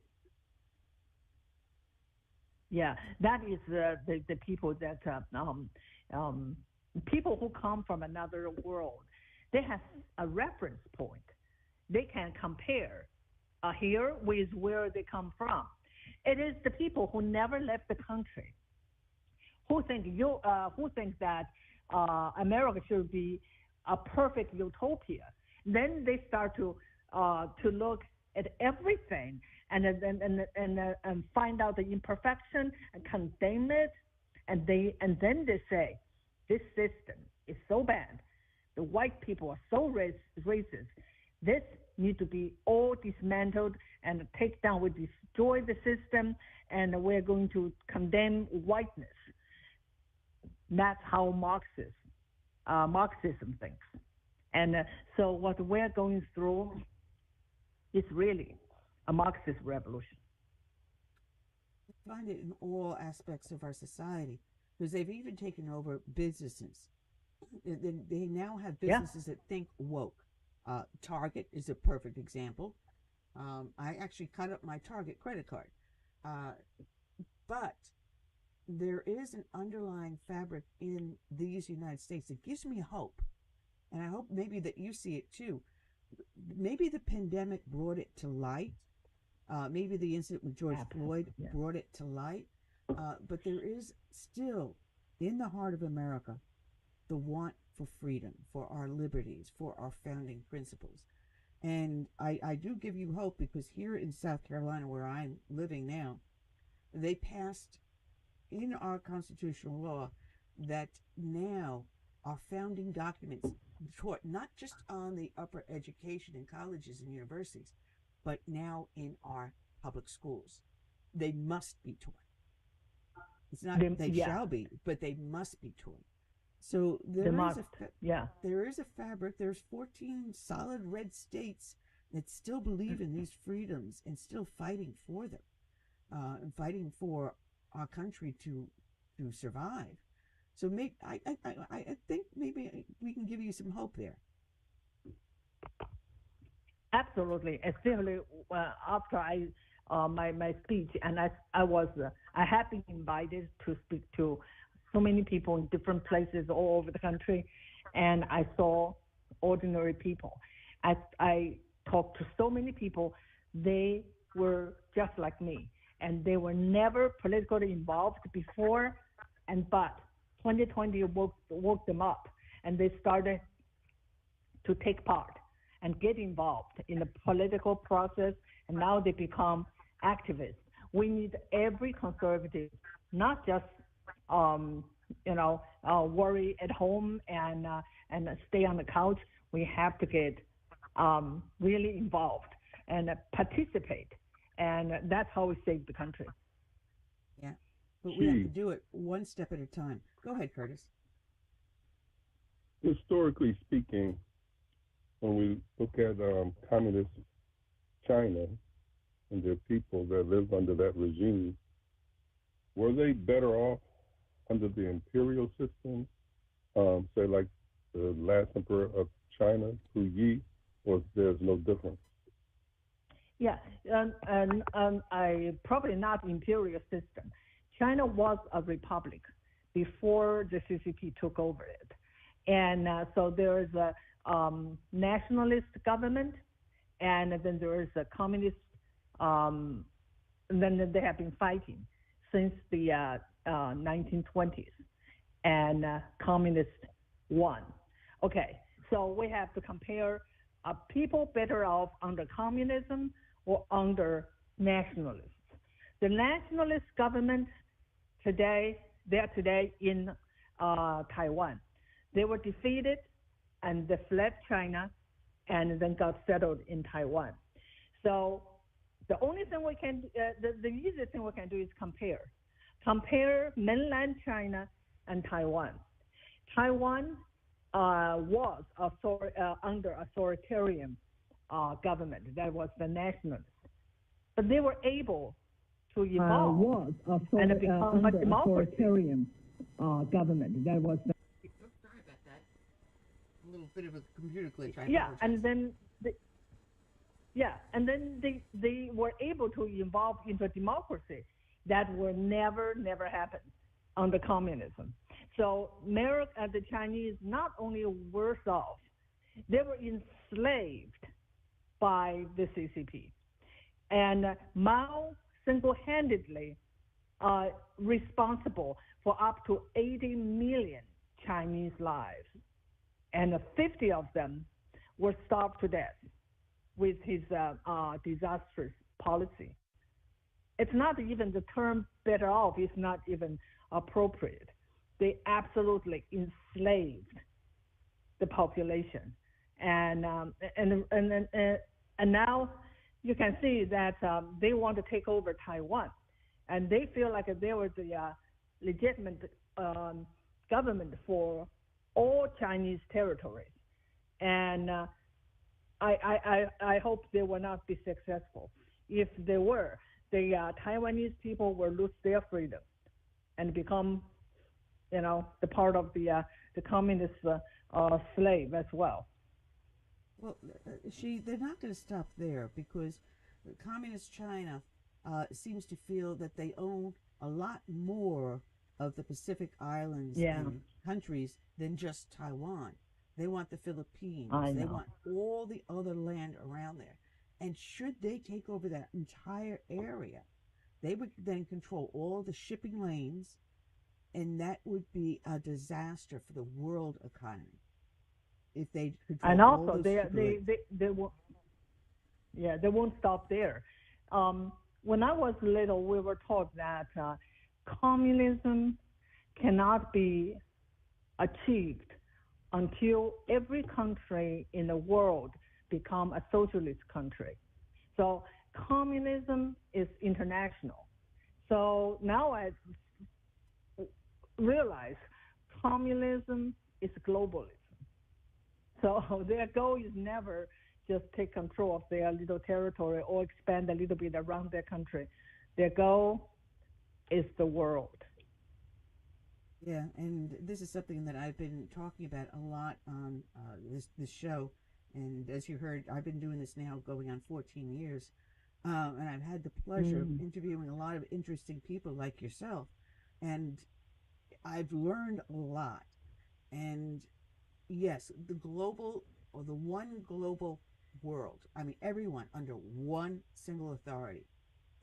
Yeah, that is the people that people who come from another world. They have a reference point. They can compare here with where they come from. It is the people who never left the country who think that America should be a perfect utopia. Then they start to look at everything and find out the imperfection and condemn it, and then they say, this system is so bad. The white people are so racist. This needs to be all dismantled and take down. We destroy the system, and we're going to condemn whiteness. That's how Marxism thinks. And so what we're going through is really a Marxist revolution. I find it in all aspects of our society, because they've even taken over businesses. They now have businesses that think woke. Target is a perfect example. I actually cut up my Target credit card. But there is an underlying fabric in these United States that gives me hope. And I hope maybe that you see it too. Maybe the pandemic brought it to light. Maybe the incident with George Floyd brought it to light. But there is still, in the heart of America, the want for freedom, for our liberties, for our founding principles. And I do give you hope, because here in South Carolina, where I'm living now, they passed in our constitutional law that now our founding documents taught not just on the upper education in colleges and universities, but now in our public schools. They must be taught. It's not they shall be, but they must be taught. So there is a fabric. There's 14 solid red states that still believe in these freedoms and still fighting for them, and fighting for our country to survive. So maybe I think maybe we can give you some hope there. Absolutely, especially after my speech, and I have been invited to speak to so many people in different places all over the country, and I saw ordinary people. I talked to so many people. They were just like me, and they were never politically involved before, but 2020 woke them up, and they started to take part and get involved in the political process, and now they become activists. We need every conservative, not just worry at home and stay on the couch. We have to get really involved and participate, and that's how we save the country. Yeah, but we have to do it one step at a time. Go ahead, Curtis. Historically speaking, when we look at communist China and their people that lived under that regime, were they better off under the imperial system, say like the last emperor of China, Hu Yi, or there's no difference? Yeah, and I probably not imperial system. China was a republic before the CCP took over it, and so there is a nationalist government, and then there is a communist. And then they have been fighting since the 1920s, and communists won. Okay, so we have to compare: are people better off under communism or under nationalists? The nationalist government today, they're today in Taiwan. They were defeated, and they fled China, and then got settled in Taiwan. So the only thing we can, the easiest thing we can do is compare mainland China and Taiwan. Taiwan was under authoritarian government. That was the nationalists. But they were able to evolve and become a democracy. Government. That was the sorry about that. A little bit of a computer glitch. And then they were able to evolve into a democracy that will never happen under communism. So America and the Chinese not only worse off, they were enslaved by the CCP. And Mao single-handedly responsible for up to 80 million Chinese lives, and 50 of them were starved to death with his disastrous policy. It's not even the term better off is not even appropriate. They absolutely enslaved the population, and now you can see that they want to take over Taiwan, and they feel like they were the legitimate government for all Chinese territories, and I hope they will not be successful. If they were, the Taiwanese people will lose their freedom and become, the part of the communist slave as well. Well, they're not going to stop there, because communist China seems to feel that they own a lot more of the Pacific Islands and countries than just Taiwan. They want the Philippines. They want all the other land around there. And should they take over that entire area, they would then control all the shipping lanes, and that would be a disaster for the world economy. If they control and also all they won't stop there. When I was little, we were taught that communism cannot be achieved until every country in the world become a socialist country. So communism is international. So now I realize communism is globalism. So their goal is never just take control of their little territory or expand a little bit around their country. Their goal is the world. Yeah, and this is something that I've been talking about a lot on this show. And as you heard, I've been doing this now going on 14 years. And I've had the pleasure of interviewing a lot of interesting people like yourself. And I've learned a lot. And yes, the global, or the one global world, I mean, everyone under one single authority.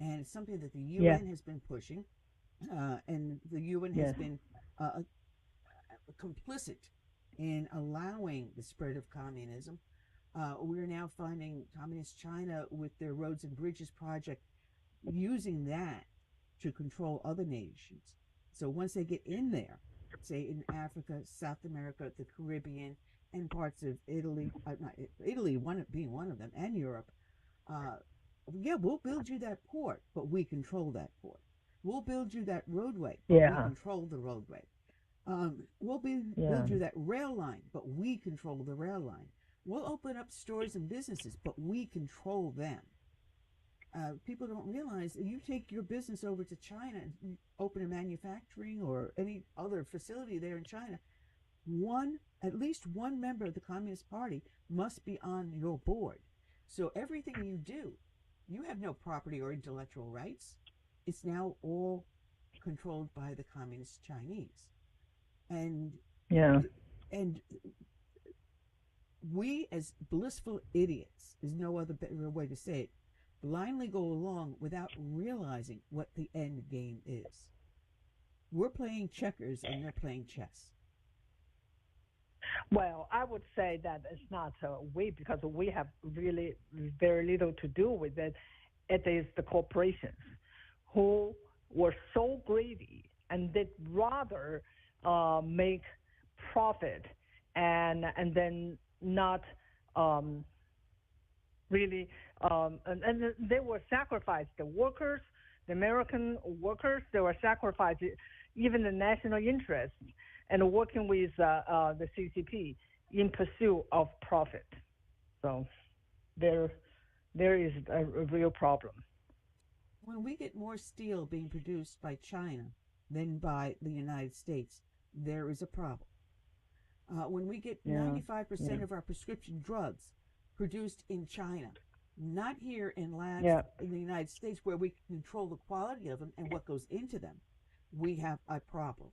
And it's something that the UN has been pushing. And the UN has been complicit in allowing the spread of communism. We're now finding Communist China with their roads and bridges project using that to control other nations. So once they get in there, say in Africa, South America, the Caribbean, and parts of Italy, being one of them, and Europe, we'll build you that port, but we control that port. We'll build you that roadway, but we control the roadway. We'll build you that rail line, but we control the rail line. We'll open up stores and businesses, but we control them. People don't realize that you take your business over to China and open a manufacturing or any other facility there in China, at least one member of the Communist Party must be on your board. So everything you do, you have no property or intellectual rights. It's now all controlled by the Communist Chinese. And we, as blissful idiots, is no other better way to say it, blindly go along without realizing what the end game is. We're playing checkers and they're playing chess. Well, I would say that it's not we, because we have really very little to do with it. It is the corporations who were so greedy and they'd rather make profit and then not really, and they were sacrificed the workers, the American workers. They were sacrificed even the national interest, and working with the CCP in pursuit of profit. So there is a real problem. When we get more steel being produced by China than by the United States, there is a problem. When we get 95% of our prescription drugs produced in China, not here in labs in the United States where we can control the quality of them and what goes into them, we have a problem.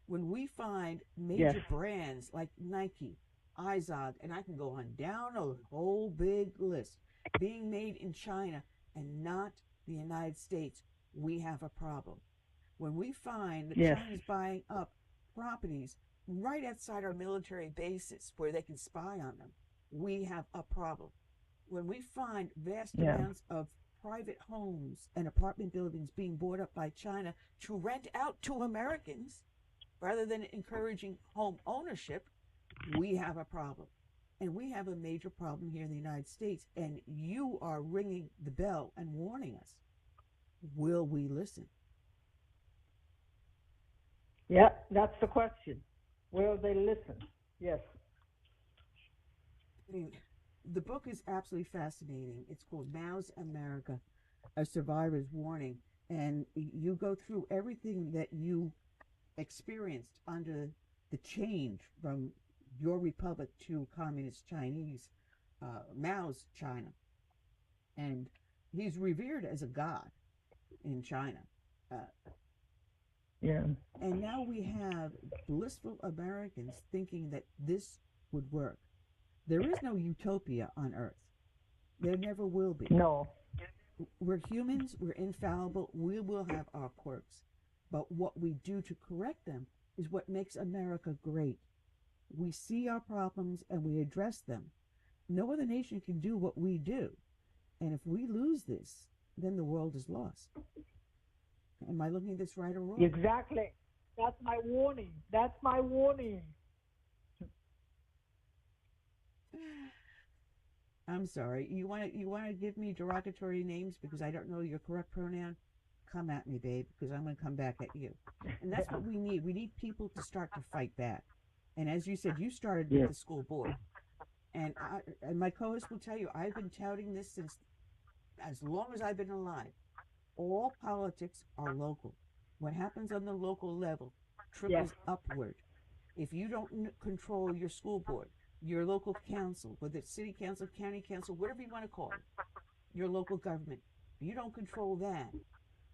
When we find major brands like Nike, Izod, and I can go on down a whole big list, being made in China and not the United States, we have a problem. When we find that China's buying up properties right outside our military bases where they can spy on them, we have a problem. When we find vast amounts of private homes and apartment buildings being bought up by China to rent out to Americans rather than encouraging home ownership, we have a problem. And we have a major problem here in the United States, and you are ringing the bell and warning us. Will we listen? Yeah, that's the question. Will they listen? Yes. I mean, the book is absolutely fascinating. It's called Mao's America, A Survivor's Warning. And you go through everything that you experienced under the change from your republic to communist Chinese, Mao's China. And he's revered as a god in China. And now we have blissful Americans thinking that this would work. There is no utopia on Earth. There never will be. No. We're humans. We're infallible. We will have our quirks. But what we do to correct them is what makes America great. We see our problems and we address them. No other nation can do what we do. And if we lose this, then the world is lost. Am I looking at this right or wrong? Exactly. That's my warning. That's my warning. I'm sorry. You want to give me derogatory names because I don't know your correct pronoun? Come at me, babe, because I'm going to come back at you. And that's what we need. We need people to start to fight back. And as you said, you started with the school board. And my co-host will tell you, I've been touting this since as long as I've been alive. All politics are local. What happens on the local level trickles upward. If you don't control your school board, your local council, whether it's city council, county council, whatever you want to call it, your local government, if you don't control that,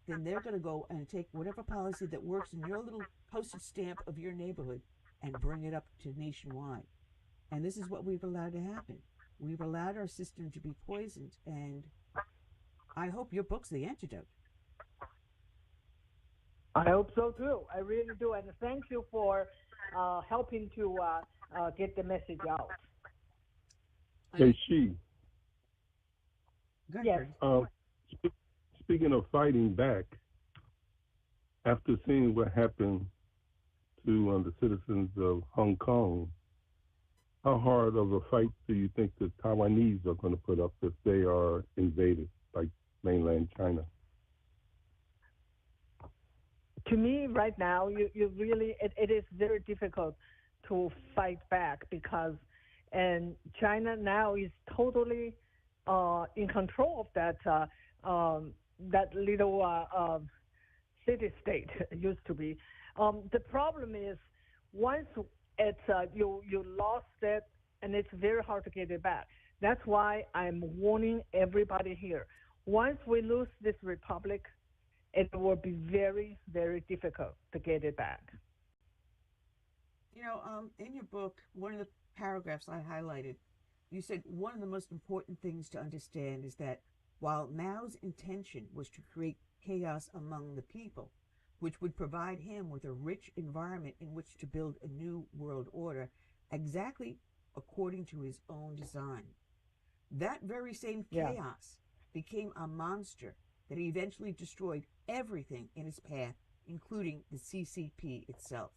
then they're going to go and take whatever policy that works in your little postage stamp of your neighborhood and bring it up to nationwide. And this is what we've allowed to happen. We've allowed our system to be poisoned, and I hope your book's the antidote. I hope so too. I really do. And thank you for helping to get the message out. Hey, she. Yes. Speaking of fighting back, after seeing what happened to the citizens of Hong Kong, how hard of a fight do you think the Taiwanese are going to put up if they are invaded by mainland China? To me, right now, you really, it is very difficult to fight back because, and China now is totally in control of that little city-state used to be. The problem is once it's you lost it, and it's very hard to get it back. That's why I'm warning everybody here. Once we lose this republic, it will be very, very difficult to get it back. You know, in your book, one of the paragraphs I highlighted, you said one of the most important things to understand is that while Mao's intention was to create chaos among the people, which would provide him with a rich environment in which to build a new world order, exactly according to his own design. That very same chaos became a monster that eventually destroyed everything in its path, including the CCP itself.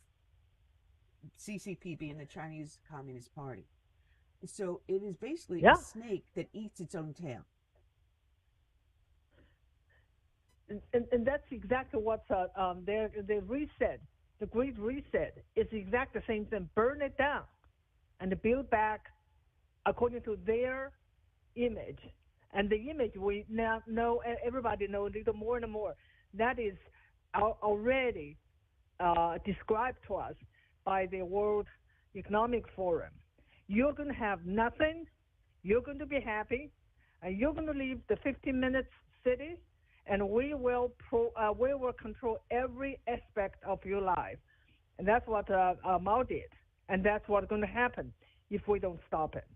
CCP being the Chinese Communist Party. So it is basically a snake that eats its own tail. And that's exactly what they reset the Great Reset is exactly the same thing. Burn it down and build back according to their image. And the image we now know, everybody knows a little more and more. That is already described to us by the World Economic Forum. You're going to have nothing, you're going to be happy, and you're going to leave the 15-minute city, and we will control every aspect of your life. And that's what Mao did, and that's what's going to happen if we don't stop it.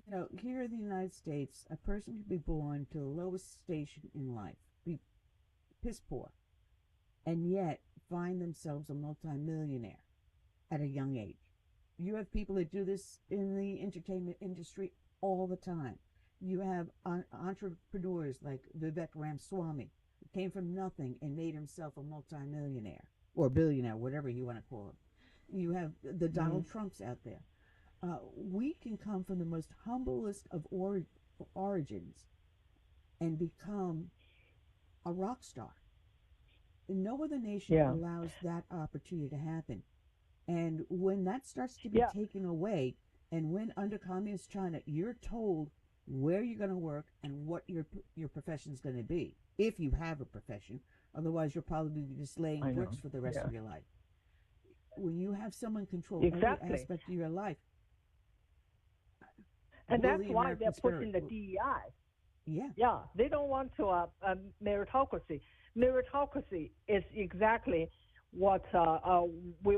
You know, here in the United States, a person could be born to the lowest station in life, be piss poor, and yet find themselves a multimillionaire at a young age. You have people that do this in the entertainment industry all the time. You have entrepreneurs like Vivek Ramaswamy, who came from nothing and made himself a multimillionaire or billionaire, whatever you want to call him. You have the Donald Trumps out there. We can come from the most humblest of origins and become a rock star. No other nation allows that opportunity to happen. And when that starts to be taken away, and when under communist China, you're told where you're going to work and what your profession is going to be, if you have a profession. Otherwise, you'll probably be just laying bricks for the rest of your life. When you have someone control every aspect of your life. And that's why they're pushing the DEI. Yeah, they don't want to meritocracy. Meritocracy is exactly what we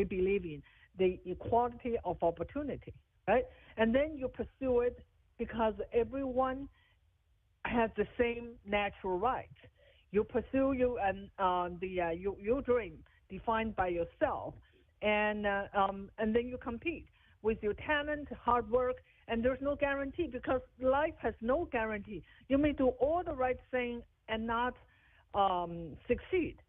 believe in, the equality of opportunity, right? And then you pursue it because everyone has the same natural rights. You pursue your dream defined by yourself, and then you compete with your talent, hard work, and there's no guarantee because life has no guarantee. You may do all the right thing and not succeed.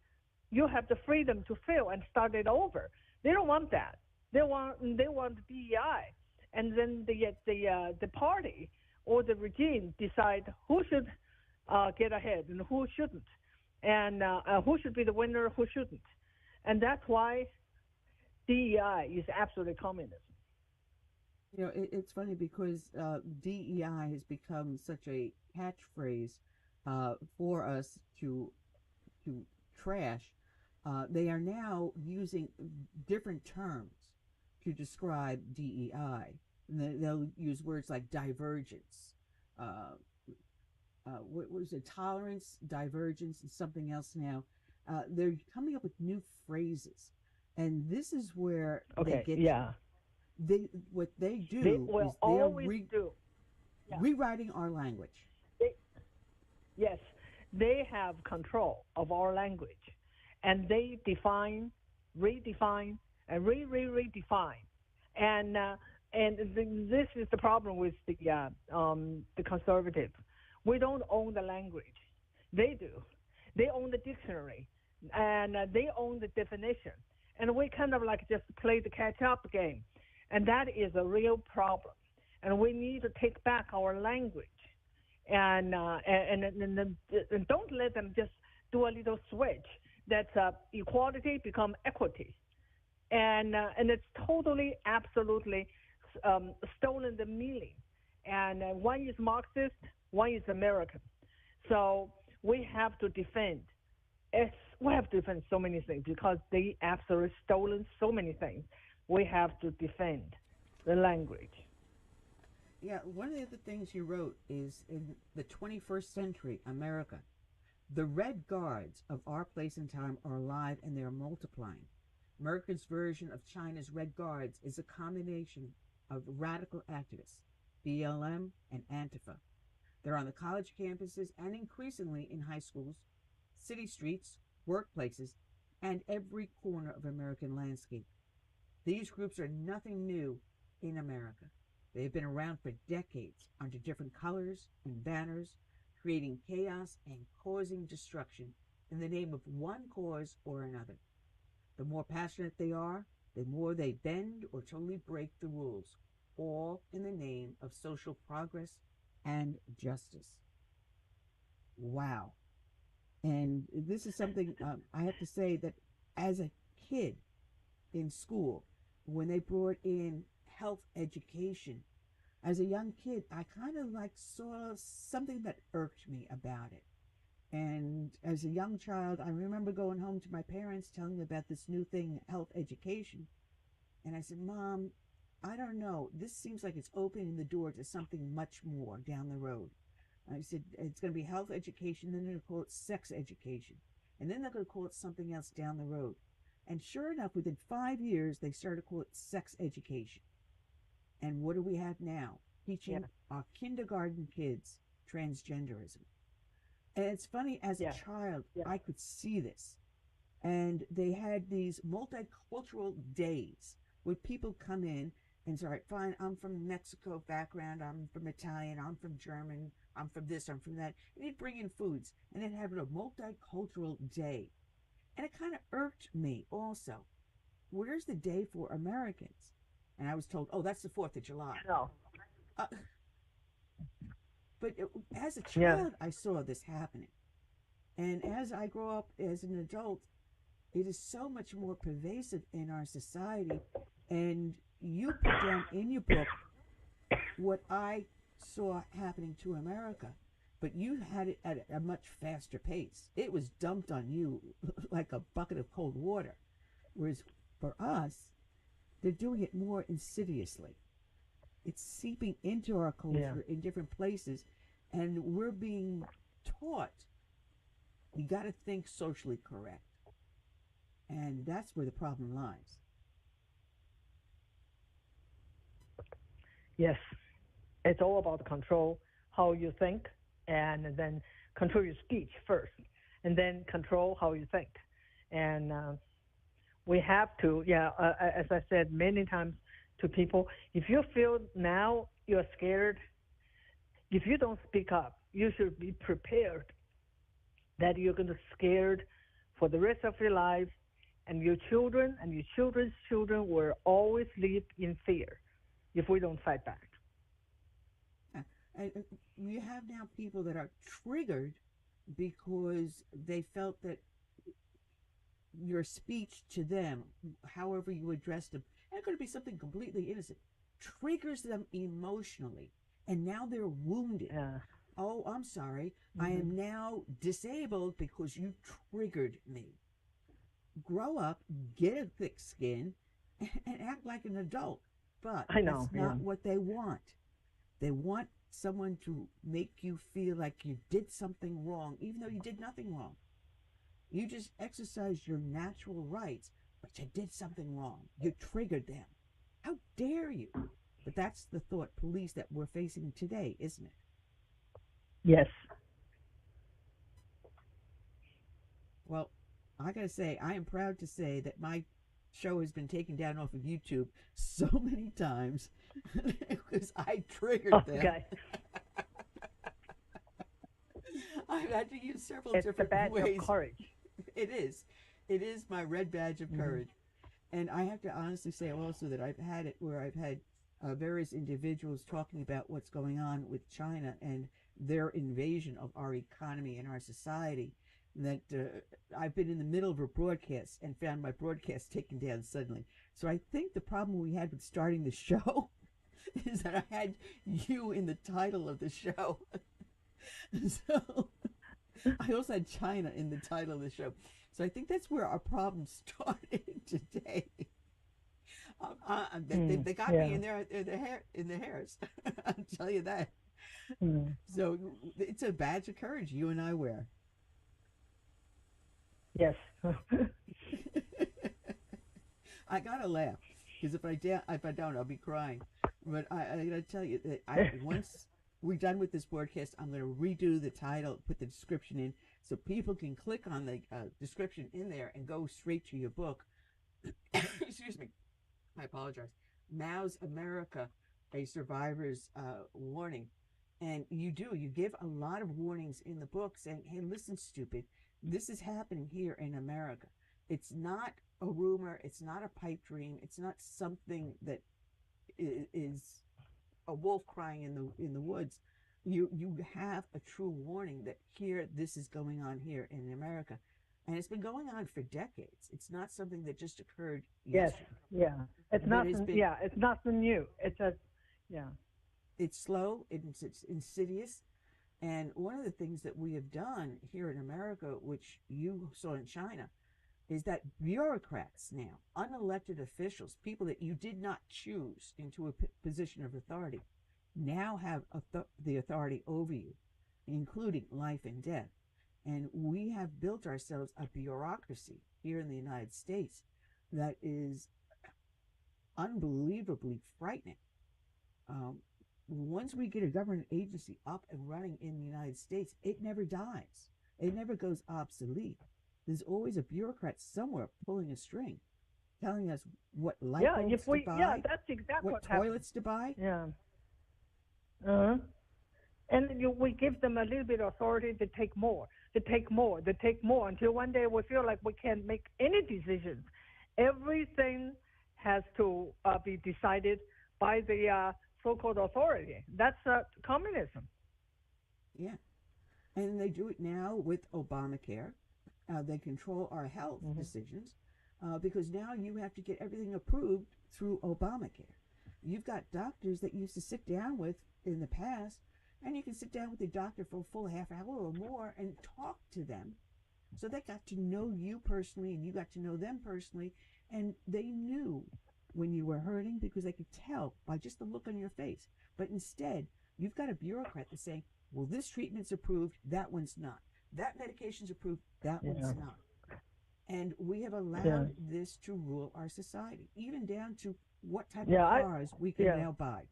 You have the freedom to fail and start it over. They don't want that. They want DEI, and then the party or the regime decide who should get ahead and who shouldn't, and who should be the winner, who shouldn't, and that's why DEI is absolutely communism. You know, it's funny because DEI has become such a catchphrase for us to trash. They are now using different terms to describe DEI. They'll use words like divergence. What was it? Tolerance, divergence, and something else now. They're coming up with new phrases, and this is where they get you. What they do is they're rewriting our language. Yes, they have control of our language, and they define, redefine, and redefine, and this is the problem with the conservative. We don't own the language. They do. They own the dictionary, and they own the definition, and we kind of like just play the catch-up game. And that is a real problem. And we need to take back our language. And don't let them just do a little switch. That's equality become equity. And it's totally, absolutely stolen the meaning. And one is Marxist, one is American. So we have to defend. We have to defend so many things because they absolutely stolen so many things. We have to defend the language. Yeah, one of the other things you wrote is in the 21st century America, the red guards of our place and time are alive and they're multiplying. America's version of China's red guards is a combination of radical activists, BLM and Antifa. They're on the college campuses and increasingly in high schools, city streets, workplaces, and every corner of American landscape. These groups are nothing new in America. They've been around for decades under different colors and banners, creating chaos and causing destruction in the name of one cause or another. The more passionate they are, the more they bend or totally break the rules, all in the name of social progress and justice. Wow. And this is something I have to say that as a kid in school, when they brought in health education, as a young kid, I kind of like saw something that irked me about it. And as a young child, I remember going home to my parents telling them about this new thing, health education. And I said, Mom, I don't know. This seems like it's opening the door to something much more down the road. I said, it's going to be health education, then they're going to call it sex education. And then they're going to call it something else down the road. And sure enough, within 5 years, they started to call it sex education. And what do we have now? Teaching our kindergarten kids transgenderism. And it's funny, as a child, I could see this. And they had these multicultural days where people come in and say, all right, fine, I'm from Mexico background, I'm from Italian, I'm from German, I'm from this, I'm from that. And they'd bring in foods, and they'd have a multicultural day. And it kind of irked me also. Where's the day for Americans? And I was told, oh, that's the 4th of July. No. But as a child, I saw this happening. And as I grow up as an adult, it is so much more pervasive in our society. And you put down in your book what I saw happening to America, but you had it at a much faster pace. It was dumped on you like a bucket of cold water. Whereas for us, they're doing it more insidiously. It's seeping into our culture in different places, and we're being taught you got to think socially correct. And that's where the problem lies. Yes. It's all about control, how you think, and then control your speech first, and then control how you think. And we have to, as I said many times to people, if you feel now you're scared, if you don't speak up, you should be prepared that you're going to be scared for the rest of your life, and your children and your children's children will always live in fear if we don't fight back. You have now people that are triggered because they felt that your speech to them, however you address them, and it could be something completely innocent, triggers them emotionally, and now they're wounded. Oh, I'm sorry. I am now disabled because you triggered me. Grow up, get a thick skin, and act like an adult. But that's not what they want. They want someone to make you feel like you did something wrong, even though you did nothing wrong. You just exercised your natural rights, but you did something wrong. You triggered them. How dare you? But that's the thought police that we're facing today, isn't it? Yes. Well, I gotta say, I am proud to say that my show has been taken down off of YouTube so many times because I triggered them. I've had to use several different ways. It's a badge of courage. It is. It is my red badge of courage. And I have to honestly say also that I've had it where I've had various individuals talking about what's going on with China and their invasion of our economy and our society. That I've been in the middle of a broadcast and found my broadcast taken down suddenly. So I think the problem we had with starting the show is that I had you in the title of the show. So I also had China in the title of the show. So I think that's where our problem started today. They got me in the hairs. I'll tell you that. So it's a badge of courage you and I wear. Yes. I gotta laugh because if I don't, I'll be crying. But I gotta tell you that once we're done with this broadcast, I'm gonna redo the title, put the description in, so people can click on the description in there and go straight to your book. Excuse me, I apologize. Mao's America, a survivor's warning, and you give a lot of warnings in the book saying, "Hey, listen, stupid. This is happening here in America. It's not a rumor. It's not a pipe dream. It's not something that is a wolf crying in the woods. You have a true warning that here this is going on here in America." And it's been going on for decades. It's not something that just occurred Yes, yesterday. it's nothing new. It's It's slow, it's insidious. And one of the things that we have done here in America, which you saw in China, is that bureaucrats now, unelected officials, people that you did not choose into a position of authority, now have the authority over you, including life and death. And we have built ourselves a bureaucracy here in the United States that is unbelievably frightening. Once we get a government agency up and running in the United States, it never dies. It never goes obsolete. There's always a bureaucrat somewhere pulling a string, telling us what light bulbs to buy, that's exactly what toilets to buy. Yeah. And we give them a little bit of authority to take more, until one day we feel like we can't make any decisions. Everything has to be decided by the so-called authority. That's communism. Yeah. And they do it now with Obamacare. They control our health decisions because now you have to get everything approved through Obamacare. You've got doctors that you used to sit down with in the past, and you can sit down with the doctor for a full half hour or more and talk to them. So they got to know you personally, and you got to know them personally, and they knew when you were hurting because they could tell by just the look on your face. But instead, you've got a bureaucrat that's saying, well, this treatment's approved, that one's not. That medication's approved, that one's not. And we have allowed this to rule our society, even down to what type of cars we can now buy.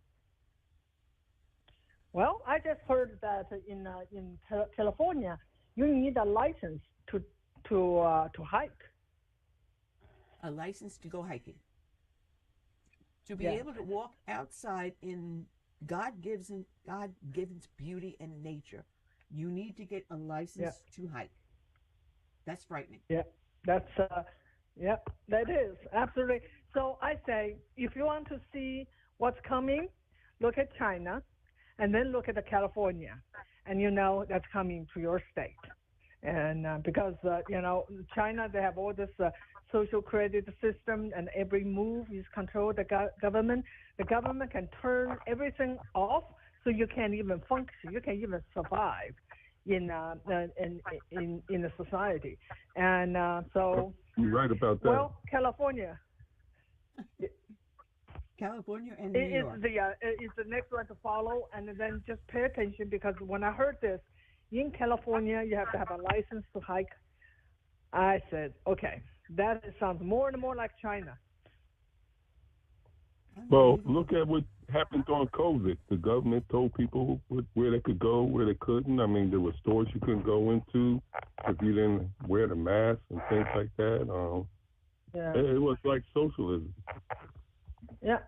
Well, I just heard that in California, you need a license to hike. A license to go hiking. To be able to walk outside in God-given beauty and nature, you need to get a license to hike. That's frightening. Yeah, that is absolutely. So I say, if you want to see what's coming, look at China, and then look at California, and you know that's coming to your state. And because China, they have all this social credit system, and every move is controlled the government. The government can turn everything off, so you can't even function. You can't even survive in the society. And so you're right about that. Well, California. California and New York is the next one to follow, and then just pay attention, because when I heard this, in California you have to have a license to hike. I said, okay, that sounds more and more like China. Well, look at what happened during COVID. The government told people where they could go, where they couldn't. I mean, there were stores you couldn't go into if you didn't wear the mask and things like that. It was like socialism. Yeah.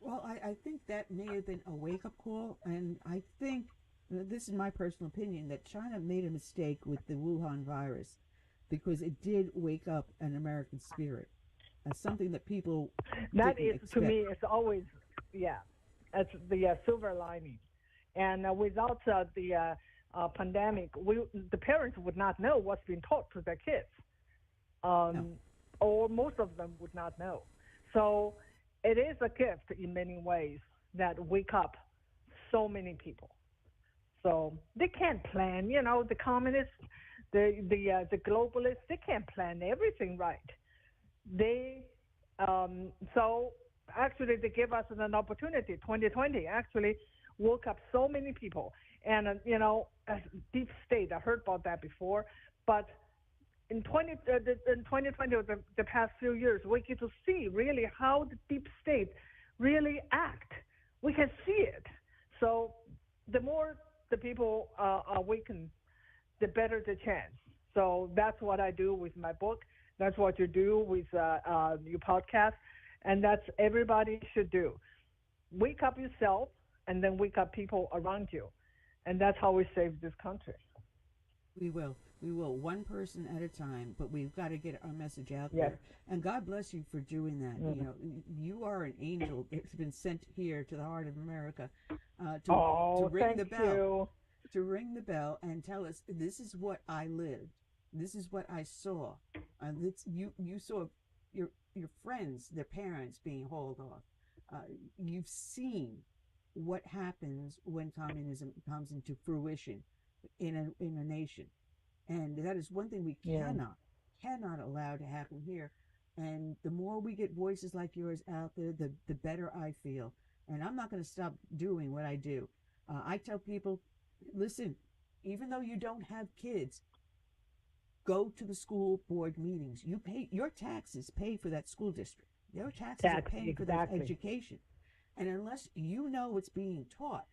Well, I think that may have been a wake-up call, and I think, this is my personal opinion, that China made a mistake with the Wuhan virus because it did wake up an American spirit as something that people that didn't is expect. To me, it's always it's the silver lining. And without the pandemic, the parents would not know what's being taught to their kids, or most of them would not know. So it is a gift in many ways that wake up so many people. So they can't plan, the communists, the globalists, they can't plan everything right. So actually they gave us an opportunity. 2020 actually woke up so many people. And, deep state, I heard about that before, but in 2020, the past few years, we get to see really how the deep state really act. We can see it. So the more the people awaken, the better the chance. So that's what I do with my book. That's what you do with your podcast. And that's everybody should do. Wake up yourself, and then wake up people around you. And that's how we save this country. We will, one person at a time, but we've got to get our message out there. And God bless you for doing that. Mm-hmm. You are an angel that's been sent here to the heart of America to ring the bell. To ring the bell and tell us, this is what I lived. This is what I saw. You saw your friends, their parents being hauled off. You've seen what happens when communism comes into fruition in a nation, and that is one thing we cannot allow to happen here. And the more we get voices like yours out there, the better I feel. And I'm not going to stop doing what I do. I tell people, listen, even though you don't have kids, go to the school board meetings. You pay your taxes, pay for that school district. Your taxes are paying for that education. And unless you know what's being taught,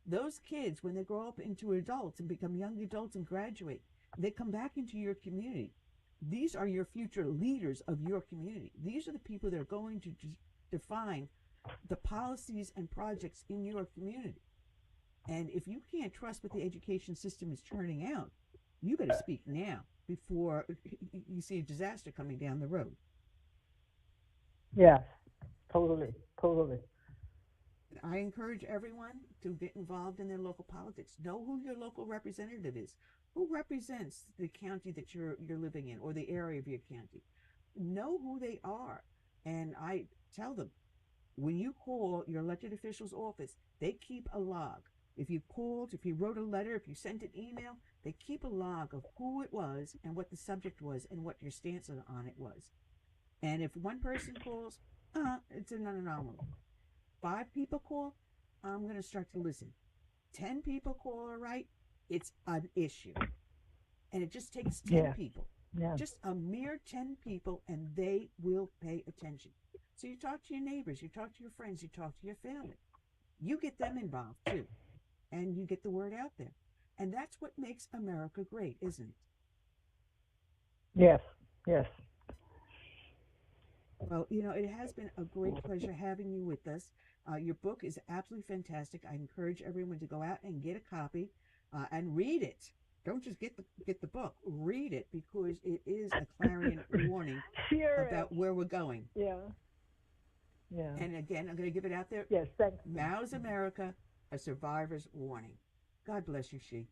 those kids, when they grow up into adults and become young adults and graduate, they come back into your community. These are your future leaders of your community. These are the people that are going to define the policies and projects in your community. And if you can't trust what the education system is churning out, you better speak now before you see a disaster coming down the road. Yes, totally. I encourage everyone to get involved in their local politics. Know who your local representative is. Who represents the county that you're living in, or the area of your county? Know who they are. And I tell them, when you call your elected official's office, they keep a log. If you called, if you wrote a letter, if you sent an email, they keep a log of who it was and what the subject was and what your stance on it was. And if one person calls, it's an anomaly. 5 people call, I'm going to start to listen. 10 people call, all right, it's an issue. And it just takes 10 people. Yeah. Just a mere 10 people, and they will pay attention. So you talk to your neighbors, you talk to your friends, you talk to your family. You get them involved too. And you get the word out there. And that's what makes America great, isn't it? Yes. Well, it has been a great pleasure having you with us. Your book is absolutely fantastic. I encourage everyone to go out and get a copy and read it. Don't just get the book. Read it, because it is a clarion warning about where we're going. Yeah. And again, I'm going to give it out there. Yes, thanks. Mao's America, a survivor's warning. God bless you, She.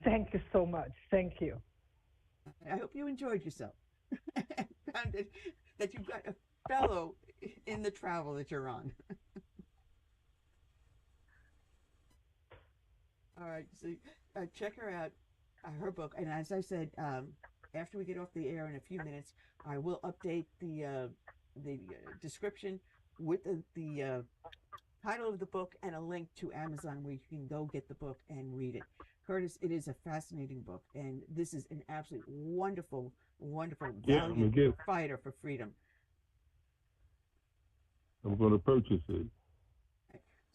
Thank you so much. Thank you. I hope you enjoyed yourself. Found that you've got a fellow in the travel that you're on. All right, so check her out, her book. And as I said, after we get off the air in a few minutes, I will update the description with the title of the book and a link to Amazon where you can go get the book and read it. Curtis, it is a fascinating book, and this is an absolute wonderful, valiant fighter for freedom. I'm going to purchase it.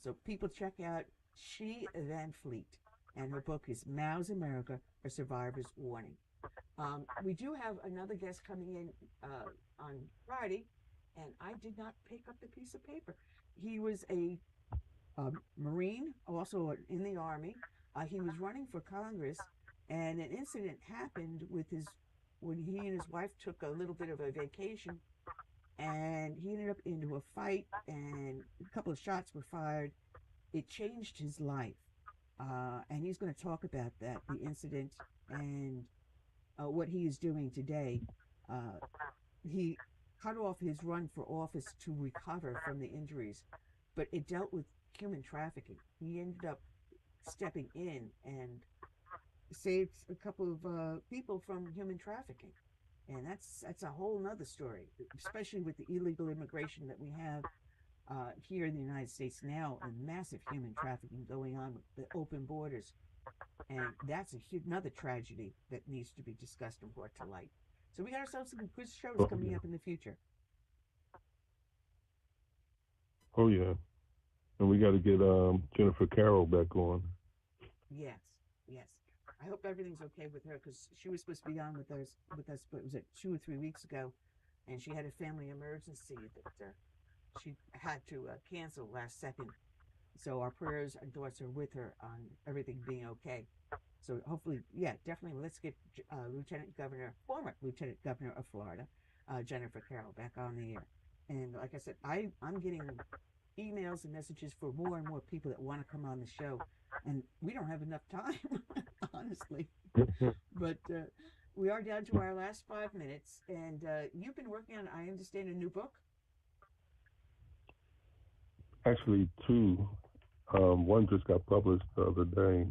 So people check out She Van Fleet, and her book is Mao's America, A Survivor's Warning. We do have another guest coming in on Friday, and I did not pick up the piece of paper. He was a Marine, also in the Army. He was running for Congress, and an incident happened when he and his wife took a little bit of a vacation, and he ended up into a fight, and a couple of shots were fired. It changed his life, and he's going to talk about that, the incident, and what he is doing today. He cut off his run for office to recover from the injuries, but it dealt with human trafficking. He ended up stepping in and saved a couple of people from human trafficking, and that's a whole nother story, especially with the illegal immigration that we have here in the United States now, and massive human trafficking going on with the open borders, and that's another tragedy that needs to be discussed and brought to light. So we got ourselves some good shows coming up in the future. Oh yeah, and we got to get Jennifer Carroll back on. Yes. I hope everything's okay with her, because she was supposed to be on with us, but was it 2 or 3 weeks ago, and she had a family emergency that she had to cancel last second. So our prayers and thoughts are with her on everything being okay. So hopefully, definitely, let's get former Lieutenant Governor of Florida, Jennifer Carroll, back on the air. And like I said, I'm getting emails and messages for more and more people that want to come on the show, and we don't have enough time, honestly. But we are down to our last 5 minutes, and you've been working on, I understand, a new book. Actually, two. One just got published the other day.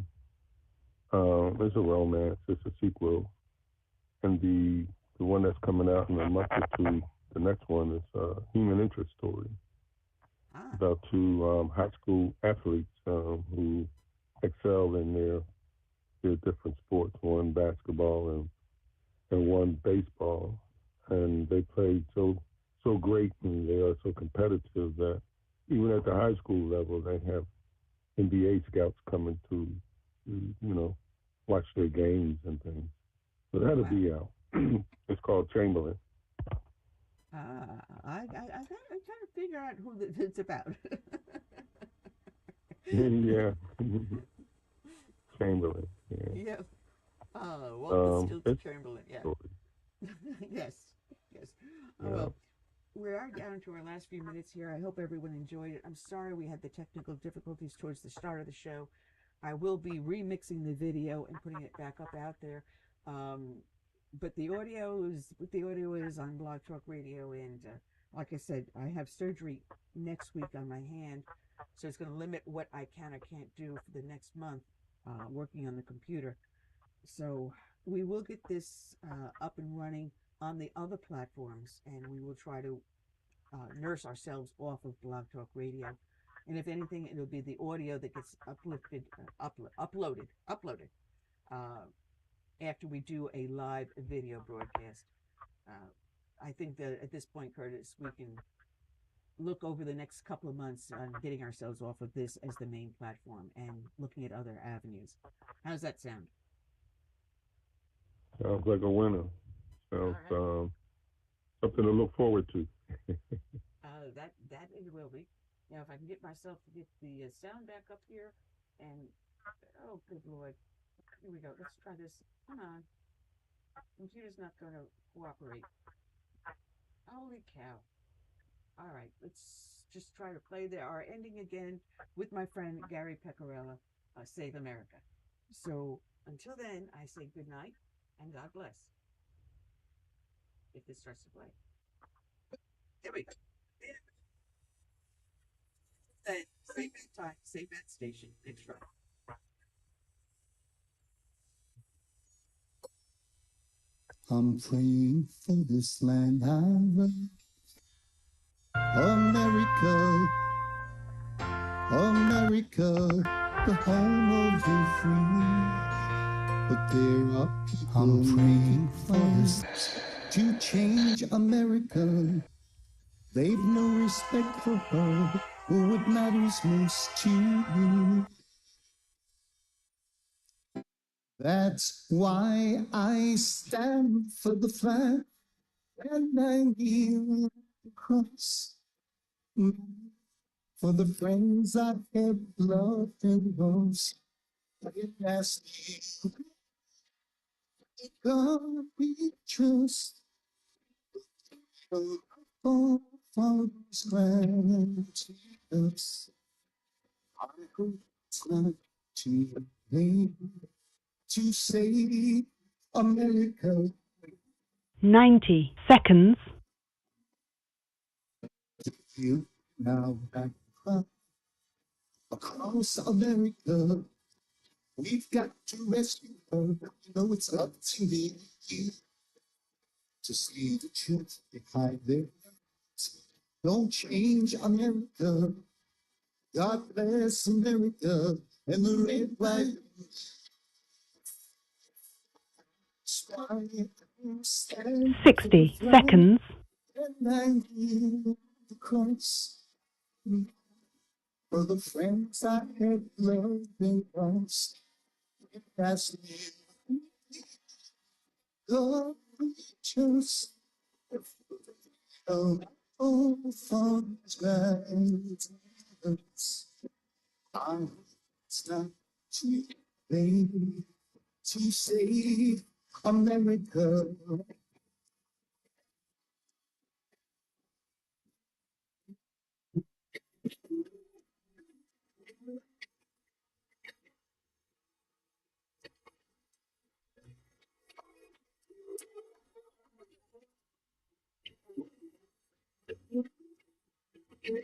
It's a romance. It's a sequel, and the one that's coming out in a month or two, the next one is a human interest story about two high school athletes who excel in their different sports. One basketball and one baseball, and they played so great, and they are so competitive that even at the high school level, they have NBA scouts coming to watch their games and things. So that'll be out. It's called Chamberlain. I'm trying to figure out who it's about. Yeah. Chamberlain. Yeah. Welcome still to Chamberlain. Yeah. Yes. Well, we are down to our last few minutes here. I hope everyone enjoyed it. I'm sorry we had the technical difficulties towards the start of the show. I will be remixing the video and putting it back up out there. But the audio is on Blog Talk Radio, and like I said, I have surgery next week on my hand, so it's going to limit what I can or can't do for the next month working on the computer. So we will get this up and running on the other platforms, and we will try to nurse ourselves off of Blog Talk Radio. And if anything, it'll be the audio that gets uploaded after we do a live video broadcast. I think that at this point, Curtis, we can look over the next couple of months on getting ourselves off of this as the main platform and looking at other avenues. How's that sound? Sounds like a winner. Sounds something to look forward to. That it will be. Now, if I can get myself to get the sound back up here, and oh, good Lord, here we go. Let's try this. Come on, computer's not going to cooperate. Holy cow! All right, let's just try to play our ending again with my friend Gary Pecorella, Save America. So until then, I say good night and God bless. If this starts to play. Here we go. Then save that time, save that station. Next try. I'm praying for this land I love, America, America, the home of the free. But there are people praying for this to change America. They've no respect for her or what matters most to you. That's why I stand for the flag and I kneel the cross. For the friends I have loved and lost, I ask you, God we trust. All Father's granted us. I hope it's not too late to save America. 90 seconds. You now back across America. We've got to rescue her. You know it's up to me, you, to see the truth behind their words. Don't change America. God bless America and the red, white, 60 seconds. and I kneel the cross. For the friends I have loved and lost, ask me, God we trust. Oh, Father's guidance. I start to late to save America.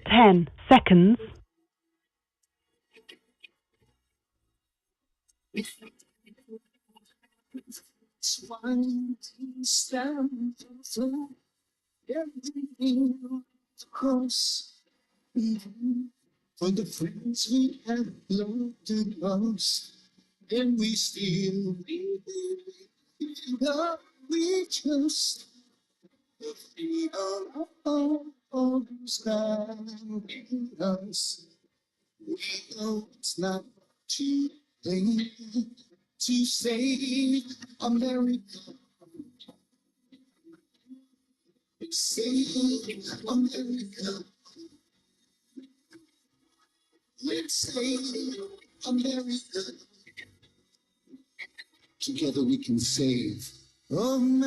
10 seconds. Trying to stand through everything across. For the friends we have loved and lost, and we still love, we just the freedom of standing us. We know it's not too late to save America. Save America. Let's save America. Together we can save America.